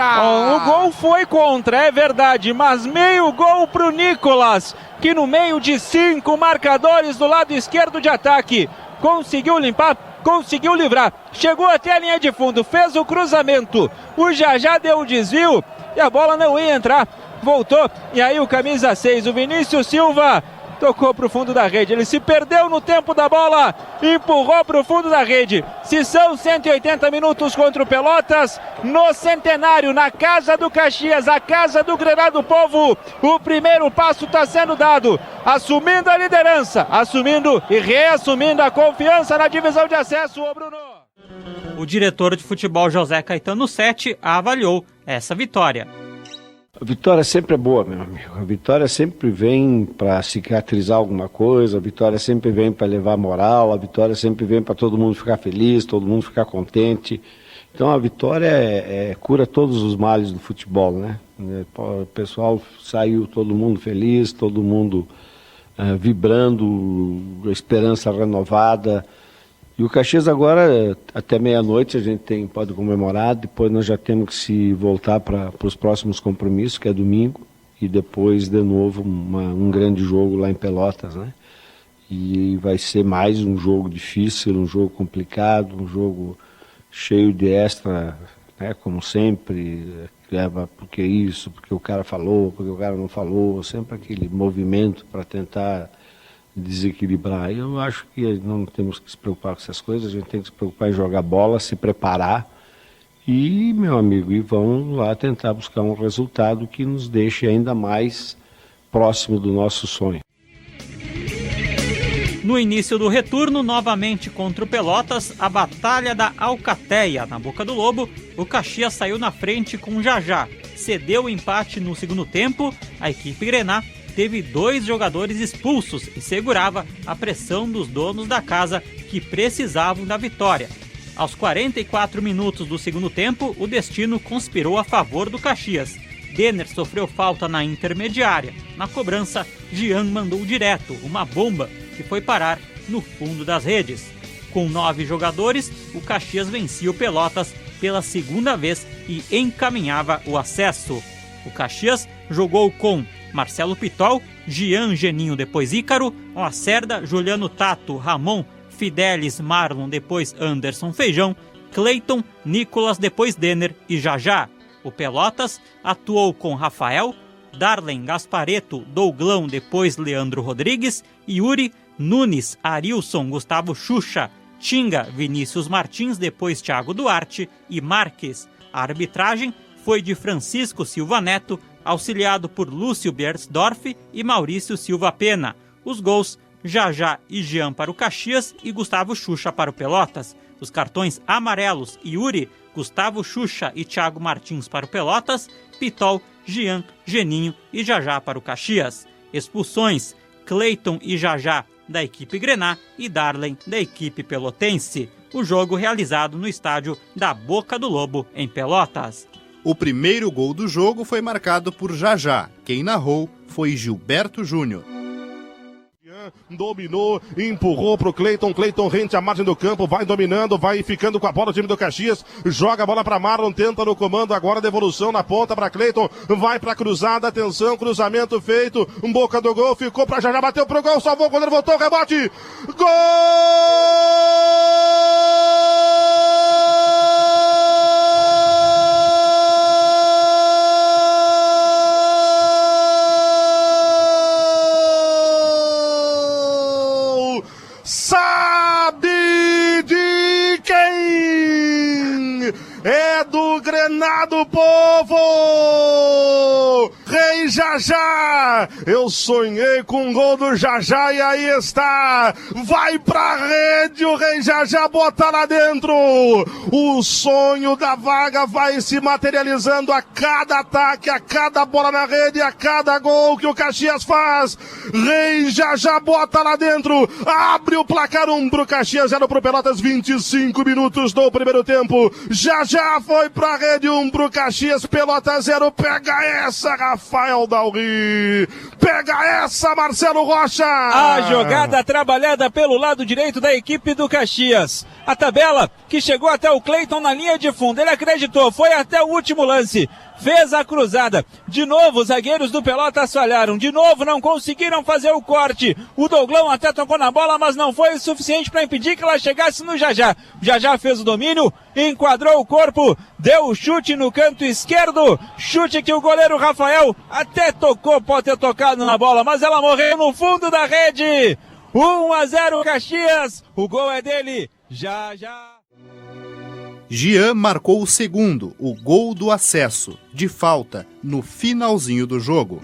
O gol foi contra, é verdade, mas meio gol pro Nicolas, que no meio de 5 marcadores do lado esquerdo de ataque, conseguiu limpar, conseguiu livrar, chegou até a linha de fundo, fez o cruzamento, o Já deu o desvio e a bola não ia entrar. Voltou, e aí o camisa 6, o Vinícius Silva, tocou pro fundo da rede. Ele se perdeu no tempo da bola, empurrou pro fundo da rede. Se são 180 minutos contra o Pelotas, no Centenário, na casa do Caxias, a casa do Grenal do Povo, o primeiro passo está sendo dado, assumindo a liderança, assumindo e reassumindo a confiança na divisão de acesso, ô Bruno. O diretor de futebol José Caetano Sete avaliou essa vitória. A vitória sempre é boa, meu amigo. A vitória sempre vem para cicatrizar alguma coisa, a vitória sempre vem para levar moral, a vitória sempre vem para todo mundo ficar feliz, todo mundo ficar contente. Então a vitória cura todos os males do futebol, né? O pessoal saiu, todo mundo feliz, todo mundo vibrando, esperança renovada. E o Caxias agora, até meia-noite, a gente pode comemorar, depois nós já temos que se voltar para os próximos compromissos, que é domingo, e depois, de novo, um grande jogo lá em Pelotas, né? E vai ser mais um jogo difícil, um jogo complicado, um jogo cheio de extra, né? Como sempre, leva porque isso, porque o cara falou, porque o cara não falou, sempre aquele movimento para tentar desequilibrar. Eu acho que não temos que se preocupar com essas coisas, a gente tem que se preocupar em jogar bola, se preparar e, meu amigo, e vamos lá tentar buscar um resultado que nos deixe ainda mais próximo do nosso sonho. No início do retorno, novamente contra o Pelotas, a batalha da Alcateia. Na Boca do Lobo, o Caxias saiu na frente com Já. Cedeu o empate no segundo tempo, a equipe Grenal teve 2 jogadores expulsos e segurava a pressão dos donos da casa que precisavam da vitória. Aos 44 minutos do segundo tempo, o destino conspirou a favor do Caxias. Denner sofreu falta na intermediária. Na cobrança, Jean mandou direto, uma bomba que foi parar no fundo das redes. Com 9 jogadores, o Caxias vencia o Pelotas pela segunda vez e encaminhava o acesso. O Caxias jogou com Marcelo Pitol, Jean, Geninho, depois Ícaro, Lacerda, Juliano Tato, Ramon, Fidelis, Marlon, depois Anderson Feijão, Cleiton, Nicolas, depois Denner e Já. O Pelotas atuou com Rafael, Darlen, Gaspareto, Douglão, depois Leandro Rodrigues, Yuri, Nunes, Arilson, Gustavo Xuxa, Tinga, Vinícius Martins, depois Thiago Duarte e Marques. A arbitragem foi de Francisco Silva Neto, auxiliado por Lúcio Bersdorf e Maurício Silva Pena. Os gols, Já e Jean para o Caxias e Gustavo Xuxa para o Pelotas. Os cartões amarelos, Yuri, Gustavo Xuxa e Thiago Martins para o Pelotas, Pitol, Jean, Geninho e Já para o Caxias. Expulsões, Cleiton e Já da equipe Grenal e Darlen da equipe pelotense. O jogo realizado no estádio da Boca do Lobo, em Pelotas. O primeiro gol do jogo foi marcado por Já. Quem narrou foi Gilberto Júnior. Dominou, empurrou pro Cleiton rente à margem do campo, vai dominando, vai ficando com a bola o time do Caxias, joga a bola para Marlon, tenta no comando, agora devolução na ponta para Cleiton, vai pra cruzada, atenção, cruzamento feito, boca do gol, ficou pra Já, bateu pro gol, salvou, o goleiro voltou, rebote, gol! sabe de quem? É do Grenado Povo! Rei Jajá! Eu sonhei com o gol do Jajá e aí está! Vai pra rede, o Rei Jajá bota lá dentro! O sonho da vaga vai se materializando a cada ataque, a cada bola na rede, a cada gol que o Caxias faz! Rei Jajá bota lá dentro! Abre o placar 1 pro Caxias, 0 pro Pelotas, 25 minutos do primeiro tempo! Já foi pra rede 1 pro Caxias, Pelotas 0, pega essa, Rafael Dalri, pega essa, Marcelo Rocha. A jogada trabalhada pelo lado direito da equipe do Caxias. A tabela que chegou até o Cleiton na linha de fundo, ele acreditou, foi até o último lance. Fez a cruzada. De novo, os zagueiros do Pelotas falharam. De novo, não conseguiram fazer o corte. O Douglão até tocou na bola, mas não foi o suficiente para impedir que ela chegasse no Jajá. Jajá fez o domínio, enquadrou o corpo, deu o chute no canto esquerdo. Chute que o goleiro Rafael até tocou, pode ter tocado na bola, mas ela morreu no fundo da rede. 1-0 Caxias. O gol é dele. Jajá. Jean marcou o segundo, o gol do acesso, de falta, no finalzinho do jogo.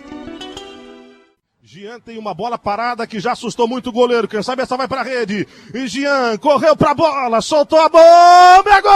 Jean tem uma bola parada que já assustou muito o goleiro, quem sabe essa vai pra rede. E Jean correu pra bola, soltou a bomba, é gol!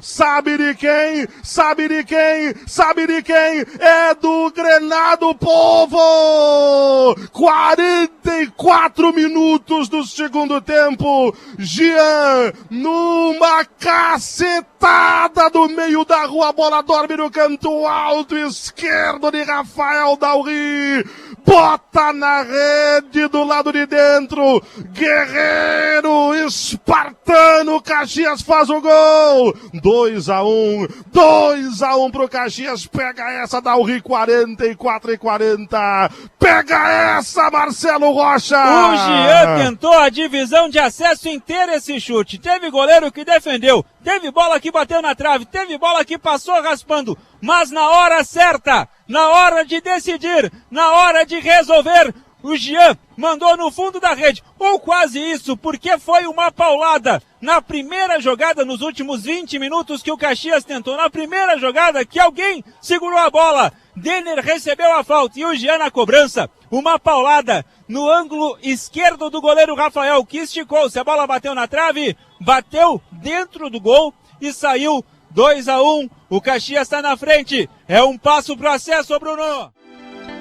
Sabe de quem? Sabe de quem? Sabe de quem? É do Grenado Povo! 44 minutos do segundo tempo. Jean, numa cacetada do meio da rua, a bola dorme no canto alto esquerdo de Rafael Dalri. Bota na rede do lado de dentro. Guerreiro, espartano, Caxias faz o gol. 2-1 pro Caxias. Pega essa, Dalri, 44-40. Pega essa, Marcelo Rocha. O Jean tentou a divisão de acesso inteira esse chute. Teve goleiro que defendeu. Teve bola que bateu na trave. Teve bola que passou raspando. Mas na hora certa, na hora de decidir, na hora de resolver, o Jean mandou no fundo da rede, ou quase isso, porque foi uma paulada. Na primeira jogada, nos últimos 20 minutos que o Caxias tentou, na primeira jogada que alguém segurou a bola, Denner recebeu a falta e o Jean na cobrança, uma paulada no ângulo esquerdo do goleiro Rafael, que esticou-se, a bola bateu na trave, bateu dentro do gol e saiu 2-1, o Caxias está na frente, é um passo pro acesso, Bruno.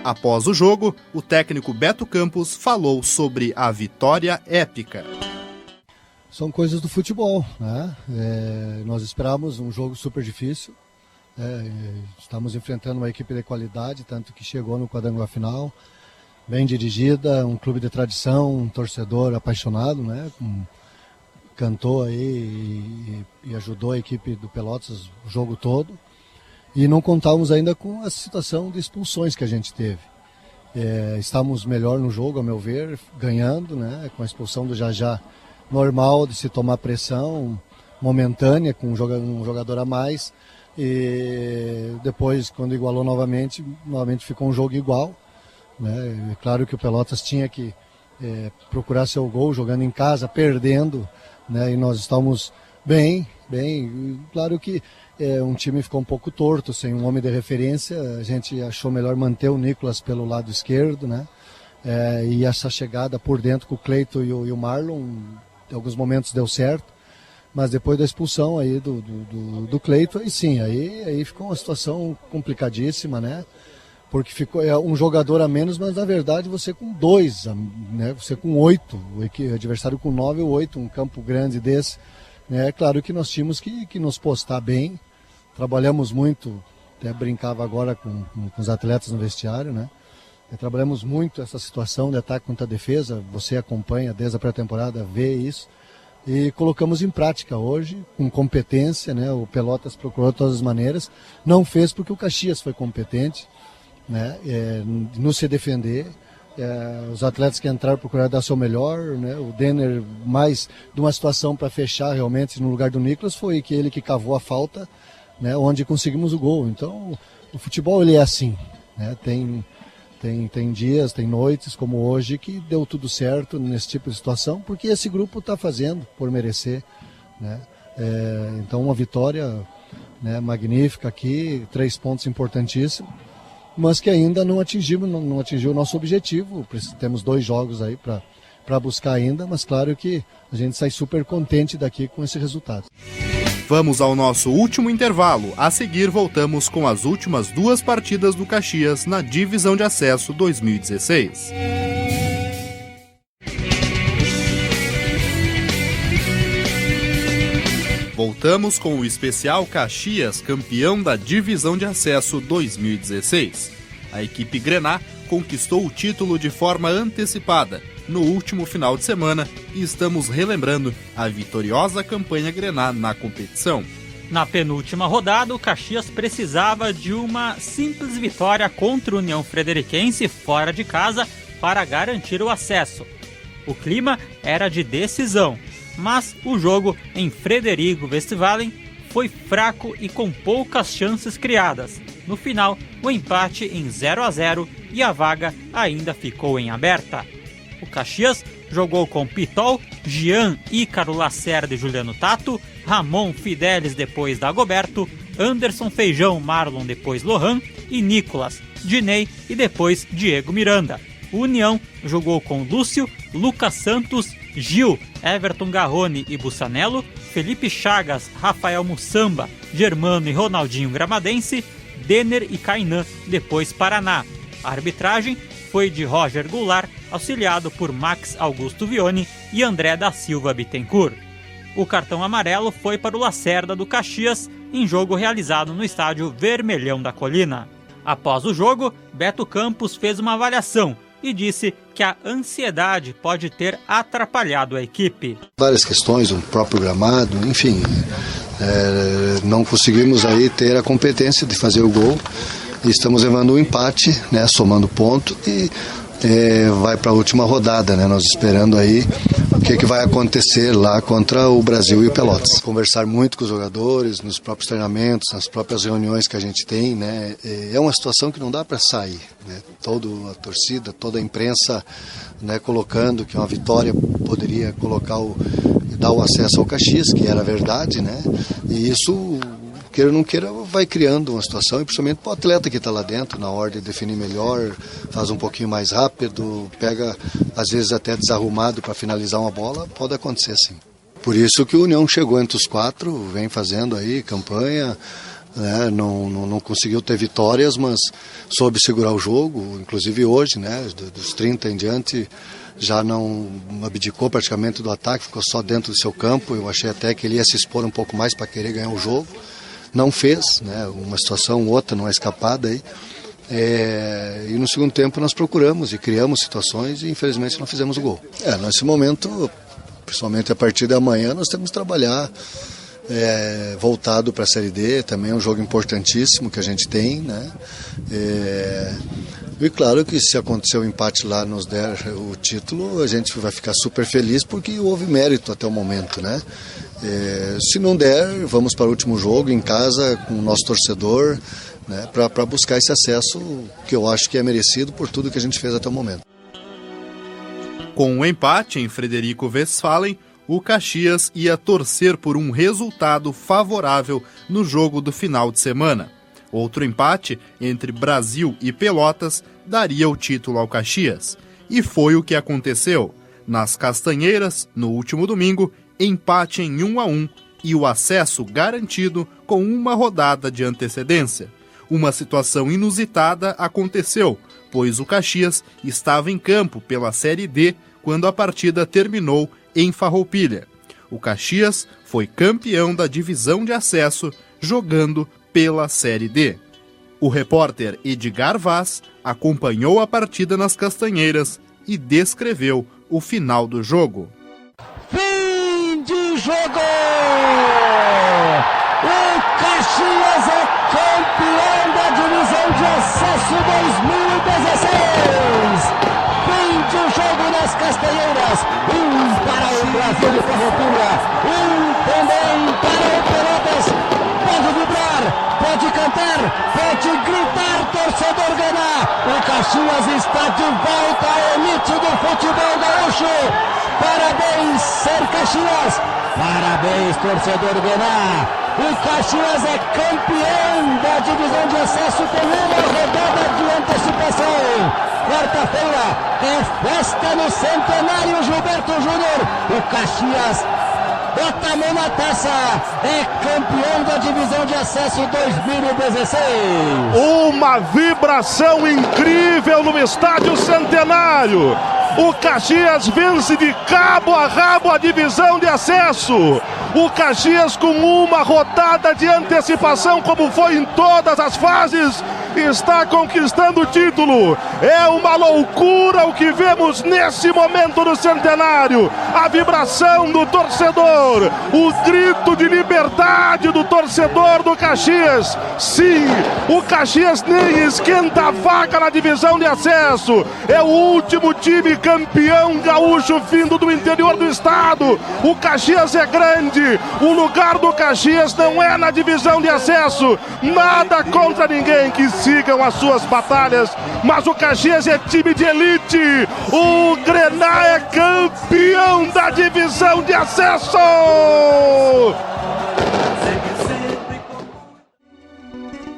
Após o jogo, o técnico Beto Campos falou sobre a vitória épica. São coisas do futebol, né? Nós esperávamos um jogo super difícil, estamos enfrentando uma equipe de qualidade, tanto que chegou no quadrangular final, bem dirigida, um clube de tradição, um torcedor apaixonado, né? Cantou aí e ajudou a equipe do Pelotas o jogo todo. E não contávamos ainda com a situação de expulsões que a gente teve. Estávamos melhor no jogo, a meu ver, ganhando, né? Com a expulsão do Jajá normal, de se tomar pressão momentânea, com um jogador a mais. E depois, quando igualou novamente ficou um jogo igual, né? É claro que o Pelotas tinha que procurar seu gol jogando em casa, perdendo, né? E nós estávamos bem. Claro que um time ficou um pouco torto, sem um homem de referência. A gente achou melhor manter o Nicolas pelo lado esquerdo, né? E essa chegada por dentro com o Cleiton e o Marlon, em alguns momentos deu certo, mas depois da expulsão aí do Cleiton, aí sim, aí ficou uma situação complicadíssima, né? Porque ficou um jogador a menos, mas na verdade você com 2, né? Você com 8, o adversário com 9 ou 8, um campo grande desse. É claro que nós tínhamos que nos postar bem, trabalhamos muito, até brincava agora com os atletas no vestiário, né? Trabalhamos muito essa situação de ataque contra a defesa, você acompanha desde a pré-temporada, vê isso, e colocamos em prática hoje, com competência, né? O Pelotas procurou de todas as maneiras, não fez porque o Caxias foi competente, né? No se defender, Os atletas que entraram procuraram dar seu melhor, né? O Denner, mais de uma situação para fechar realmente no lugar do Nicolas, foi ele que cavou a falta, né? Onde conseguimos o gol. Então, o futebol ele é assim, né? Tem dias, tem noites como hoje que deu tudo certo nesse tipo de situação, porque esse grupo está fazendo por merecer, né? Então, uma vitória, né, magnífica aqui, 3 pontos importantíssimos, mas que ainda não atingiu o nosso objetivo. Temos 2 jogos aí para buscar ainda, mas claro que a gente sai super contente daqui com esse resultado. Vamos ao nosso último intervalo. A seguir, voltamos com as últimas 2 partidas do Caxias na Divisão de Acesso 2016. Voltamos com o especial Caxias, campeão da Divisão de Acesso 2016. A equipe Grená conquistou o título de forma antecipada no último final de semana e estamos relembrando a vitoriosa campanha Grená na competição. Na penúltima rodada, o Caxias precisava de uma simples vitória contra o União Frederiquense fora de casa para garantir o acesso. O clima era de decisão, mas o jogo em Frederico Westphalen foi fraco e com poucas chances criadas. No final, o empate em 0-0 e a vaga ainda ficou em aberta. O Caxias jogou com Pitol, Jean, Ícaro Lacerda e Juliano Tato, Ramon Fidelis depois Dagoberto, Anderson Feijão, Marlon depois Lohan e Nicolas, Dinei e depois Diego Miranda. O União jogou com Lúcio, Lucas Santos, Gil, Everton Garrone e Bussanello, Felipe Chagas, Rafael Mussamba, Germano e Ronaldinho Gramadense, Denner e Kainan, depois Paraná. A arbitragem foi de Roger Goulart, auxiliado por Max Augusto Vioni e André da Silva Bittencourt. O cartão amarelo foi para o Lacerda do Caxias, em jogo realizado no estádio Vermelhão da Colina. Após o jogo, Beto Campos fez uma avaliação e disse que a ansiedade pode ter atrapalhado a equipe. Várias questões, o próprio gramado, enfim, não conseguimos aí ter a competência de fazer o gol e estamos levando um empate, né, somando ponto e vai para a última rodada, né, nós esperando aí o que vai acontecer lá contra o Brasil e o Pelotas. Conversar muito com os jogadores, nos próprios treinamentos, nas próprias reuniões que a gente tem, né, é uma situação que não dá para sair, né, toda a torcida, toda a imprensa, né, colocando que uma vitória poderia dar o acesso ao Caxias, que era verdade, né, e isso, queira ou não queira, vai criando uma situação, e principalmente para o atleta que está lá dentro, na hora de definir melhor, faz um pouquinho mais rápido, pega às vezes até desarrumado para finalizar uma bola, pode acontecer sim. Por isso que o União chegou entre os 4, vem fazendo aí campanha, né, não conseguiu ter vitórias, mas soube segurar o jogo, inclusive hoje, né, dos 30 em diante, já não abdicou praticamente do ataque, ficou só dentro do seu campo. Eu achei até que ele ia se expor um pouco mais para querer ganhar o jogo. Não fez, né? Uma situação ou outra, numa escapada aí. E no segundo tempo nós procuramos e criamos situações e infelizmente não fizemos o gol. Nesse momento, principalmente a partir de amanhã, nós temos que trabalhar voltado para a Série D, também é um jogo importantíssimo que a gente tem, né? E claro que se acontecer o empate lá, nos der o título, a gente vai ficar super feliz porque houve mérito até o momento, né? Se não der, vamos para o último jogo em casa com o nosso torcedor, né, para buscar esse acesso que eu acho que é merecido por tudo que a gente fez até o momento. Com o empate em Frederico Westphalen, o Caxias ia torcer por um resultado favorável no jogo do final de semana. Outro empate entre Brasil e Pelotas daria o título ao Caxias. E foi o que aconteceu. Nas Castanheiras, no último domingo, empate em 1-1 e o acesso garantido com uma rodada de antecedência. Uma situação inusitada aconteceu, pois o Caxias estava em campo pela Série D quando a partida terminou em Farroupilha. O Caxias foi campeão da divisão de acesso jogando pela Série D. O repórter Edgar Vaz acompanhou a partida nas Castanheiras e descreveu o final do jogo. Fim de jogo! O Caxias é campeão da divisão de acesso 2016! Castanheiras, para o Brasil de Farroupilha, também para o Pelotas. Pode vibrar, pode cantar, pode gritar, torcedor Grená. O Caxias está de volta à elite do futebol gaúcho. Parabéns, Ser Caxias. Parabéns, torcedor Grená. O Caxias é campeão da divisão de acesso com uma rodada de antecipação. Quarta-feira é festa no Centenário Gilberto Júnior. O Caxias bota a mão na taça, é campeão da divisão de acesso 2016. Uma vibração incrível no Estádio Centenário. O Caxias vence de cabo a rabo a divisão de acesso. O Caxias, com uma rodada de antecipação, como foi em todas as fases, está conquistando o título. É uma loucura o que vemos nesse momento no Centenário. A vibração do torcedor, o grito de liberdade do torcedor do Caxias. Sim, o Caxias nem esquenta a vaca na divisão de acesso. É o último time campeão gaúcho vindo do interior do estado. O Caxias é grande. O lugar do Caxias não é na divisão de acesso. Nada contra ninguém, que sigam as suas batalhas, mas o Caxias é time de elite. O Grená é campeão da divisão de acesso.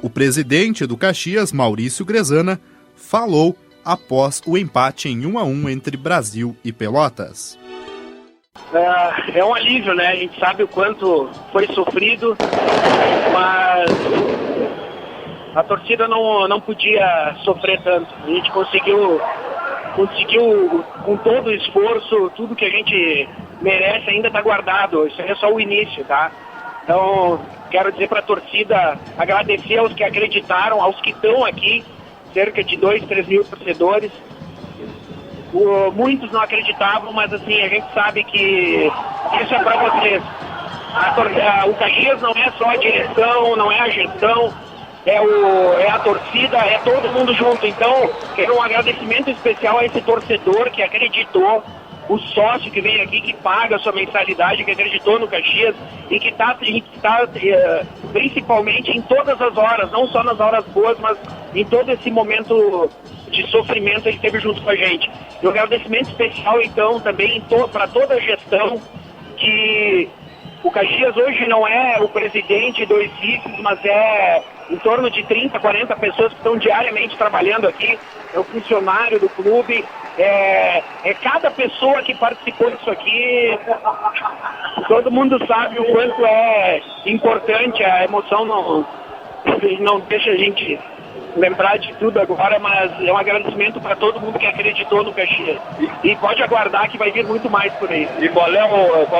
O presidente do Caxias, Maurício Grezana, falou após o empate em 1-1 entre Brasil e Pelotas. É um alívio, né? A gente sabe o quanto foi sofrido, mas a torcida não podia sofrer tanto. A gente conseguiu com todo o esforço, tudo que a gente merece ainda está guardado. Isso é só o início, tá? Então, quero dizer para a torcida, agradecer aos que acreditaram, aos que estão aqui, cerca de 2-3 mil torcedores. Muitos não acreditavam, mas assim, a gente sabe que isso é para vocês. O Caxias não é só a direção, não é a gestão, é a torcida, é todo mundo junto. Então, quero um agradecimento especial a esse torcedor que acreditou, o sócio que vem aqui, que paga a sua mensalidade, que acreditou no Caxias e que está principalmente em todas as horas, não só nas horas boas, mas em todo esse momento de sofrimento ele esteve junto com a gente. E um agradecimento especial, então, também para toda a gestão, que o Caxias hoje não é o presidente e 2 vices, mas é em torno de 30, 40 pessoas que estão diariamente trabalhando aqui. É o funcionário do clube, é cada pessoa que participou disso aqui. Todo mundo sabe o quanto é importante, a emoção não deixa a gente lembrar de tudo agora, mas é um agradecimento para todo mundo que acreditou no Caxias. E pode aguardar que vai vir muito mais por aí. E qual é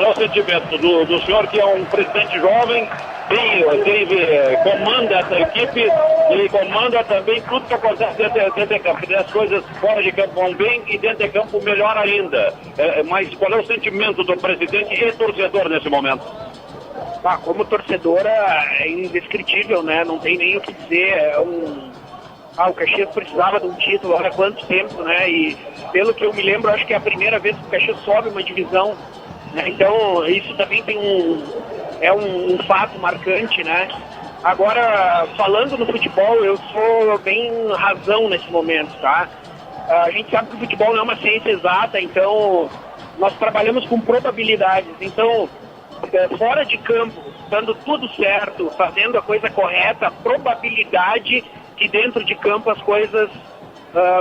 o sentimento do senhor, que é um presidente jovem, comanda essa equipe e comanda também tudo que acontece dentro de campo? As coisas fora de campo vão bem e dentro de campo melhor ainda. Mas qual é o sentimento do presidente e torcedor nesse momento? Como torcedora é indescritível, né? Não tem nem o que dizer. O Caxias precisava de um título, olha quanto tempo, né? E pelo que eu me lembro, acho que é a primeira vez que o Caxias sobe uma divisão, né? Então isso também tem um fato marcante, né? Agora, falando no futebol, eu sou bem razão nesse momento, tá? A gente sabe que o futebol não é uma ciência exata, então nós trabalhamos com probabilidades. Então, fora de campo, dando tudo certo, fazendo a coisa correta, a probabilidade que dentro de campo as coisas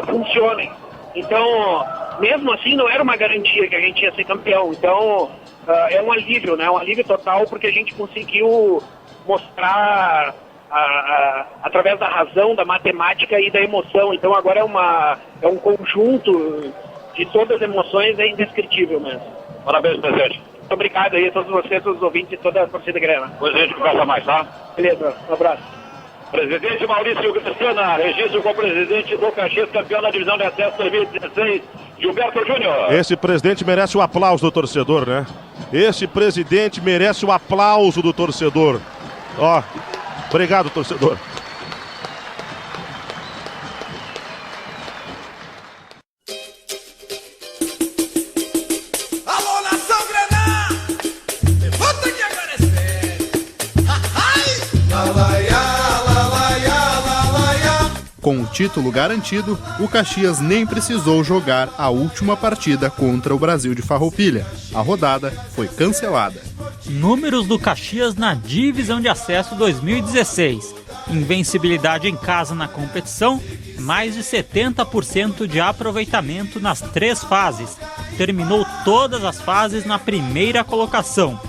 funcionem. Então, mesmo assim, não era uma garantia que a gente ia ser campeão. Então, é um alívio, né? Um alívio total, porque a gente conseguiu mostrar através da razão, da matemática e da emoção. Então, agora é um conjunto de todas as emoções, é indescritível mesmo. Parabéns, presidente. Muito obrigado aí a todos vocês, todos os ouvintes e toda a torcida grega. Presidente, conversa mais, tá? Beleza, um abraço. Presidente Maurício Grezana, registro com o presidente do Caxias, campeão da divisão de acesso 2016, Gilberto Júnior. Esse presidente merece o aplauso do torcedor, né? Esse presidente merece o aplauso do torcedor. Obrigado, torcedor. Com o título garantido, o Caxias nem precisou jogar a última partida contra o Brasil de Farroupilha. A rodada foi cancelada. Números do Caxias na divisão de acesso 2016. Invencibilidade em casa na competição, mais de 70% de aproveitamento nas 3 fases. Terminou todas as fases na primeira colocação.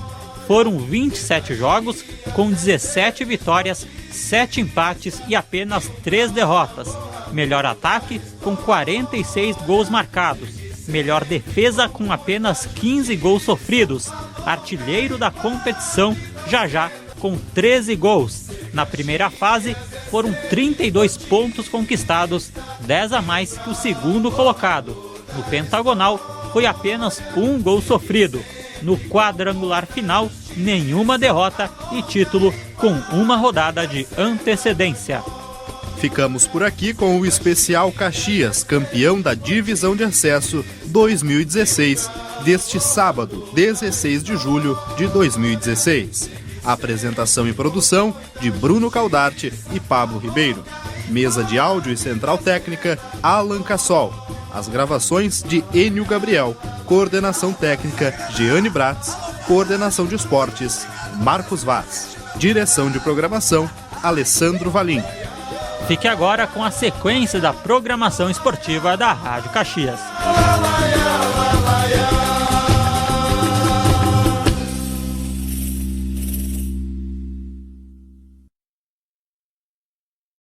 Foram 27 jogos, com 17 vitórias, 7 empates e apenas 3 derrotas. Melhor ataque, com 46 gols marcados. Melhor defesa, com apenas 15 gols sofridos. Artilheiro da competição, Jajá, com 13 gols. Na primeira fase, foram 32 pontos conquistados, 10 a mais que o segundo colocado. No pentagonal, foi apenas 1 gol sofrido. No quadrangular final, nenhuma derrota e título com uma rodada de antecedência. Ficamos por aqui com o especial Caxias, campeão da divisão de acesso 2016, deste sábado, 16 de julho de 2016. Apresentação e produção de Bruno Caldarte e Pablo Ribeiro. Mesa de áudio e central técnica, Alan Cassol. As gravações de Enio Gabriel. Coordenação técnica, Jeane Bratz. Coordenação de esportes, Marcos Vaz. Direção de programação, Alessandro Valim. Fique agora com a sequência da programação esportiva da Rádio Caxias.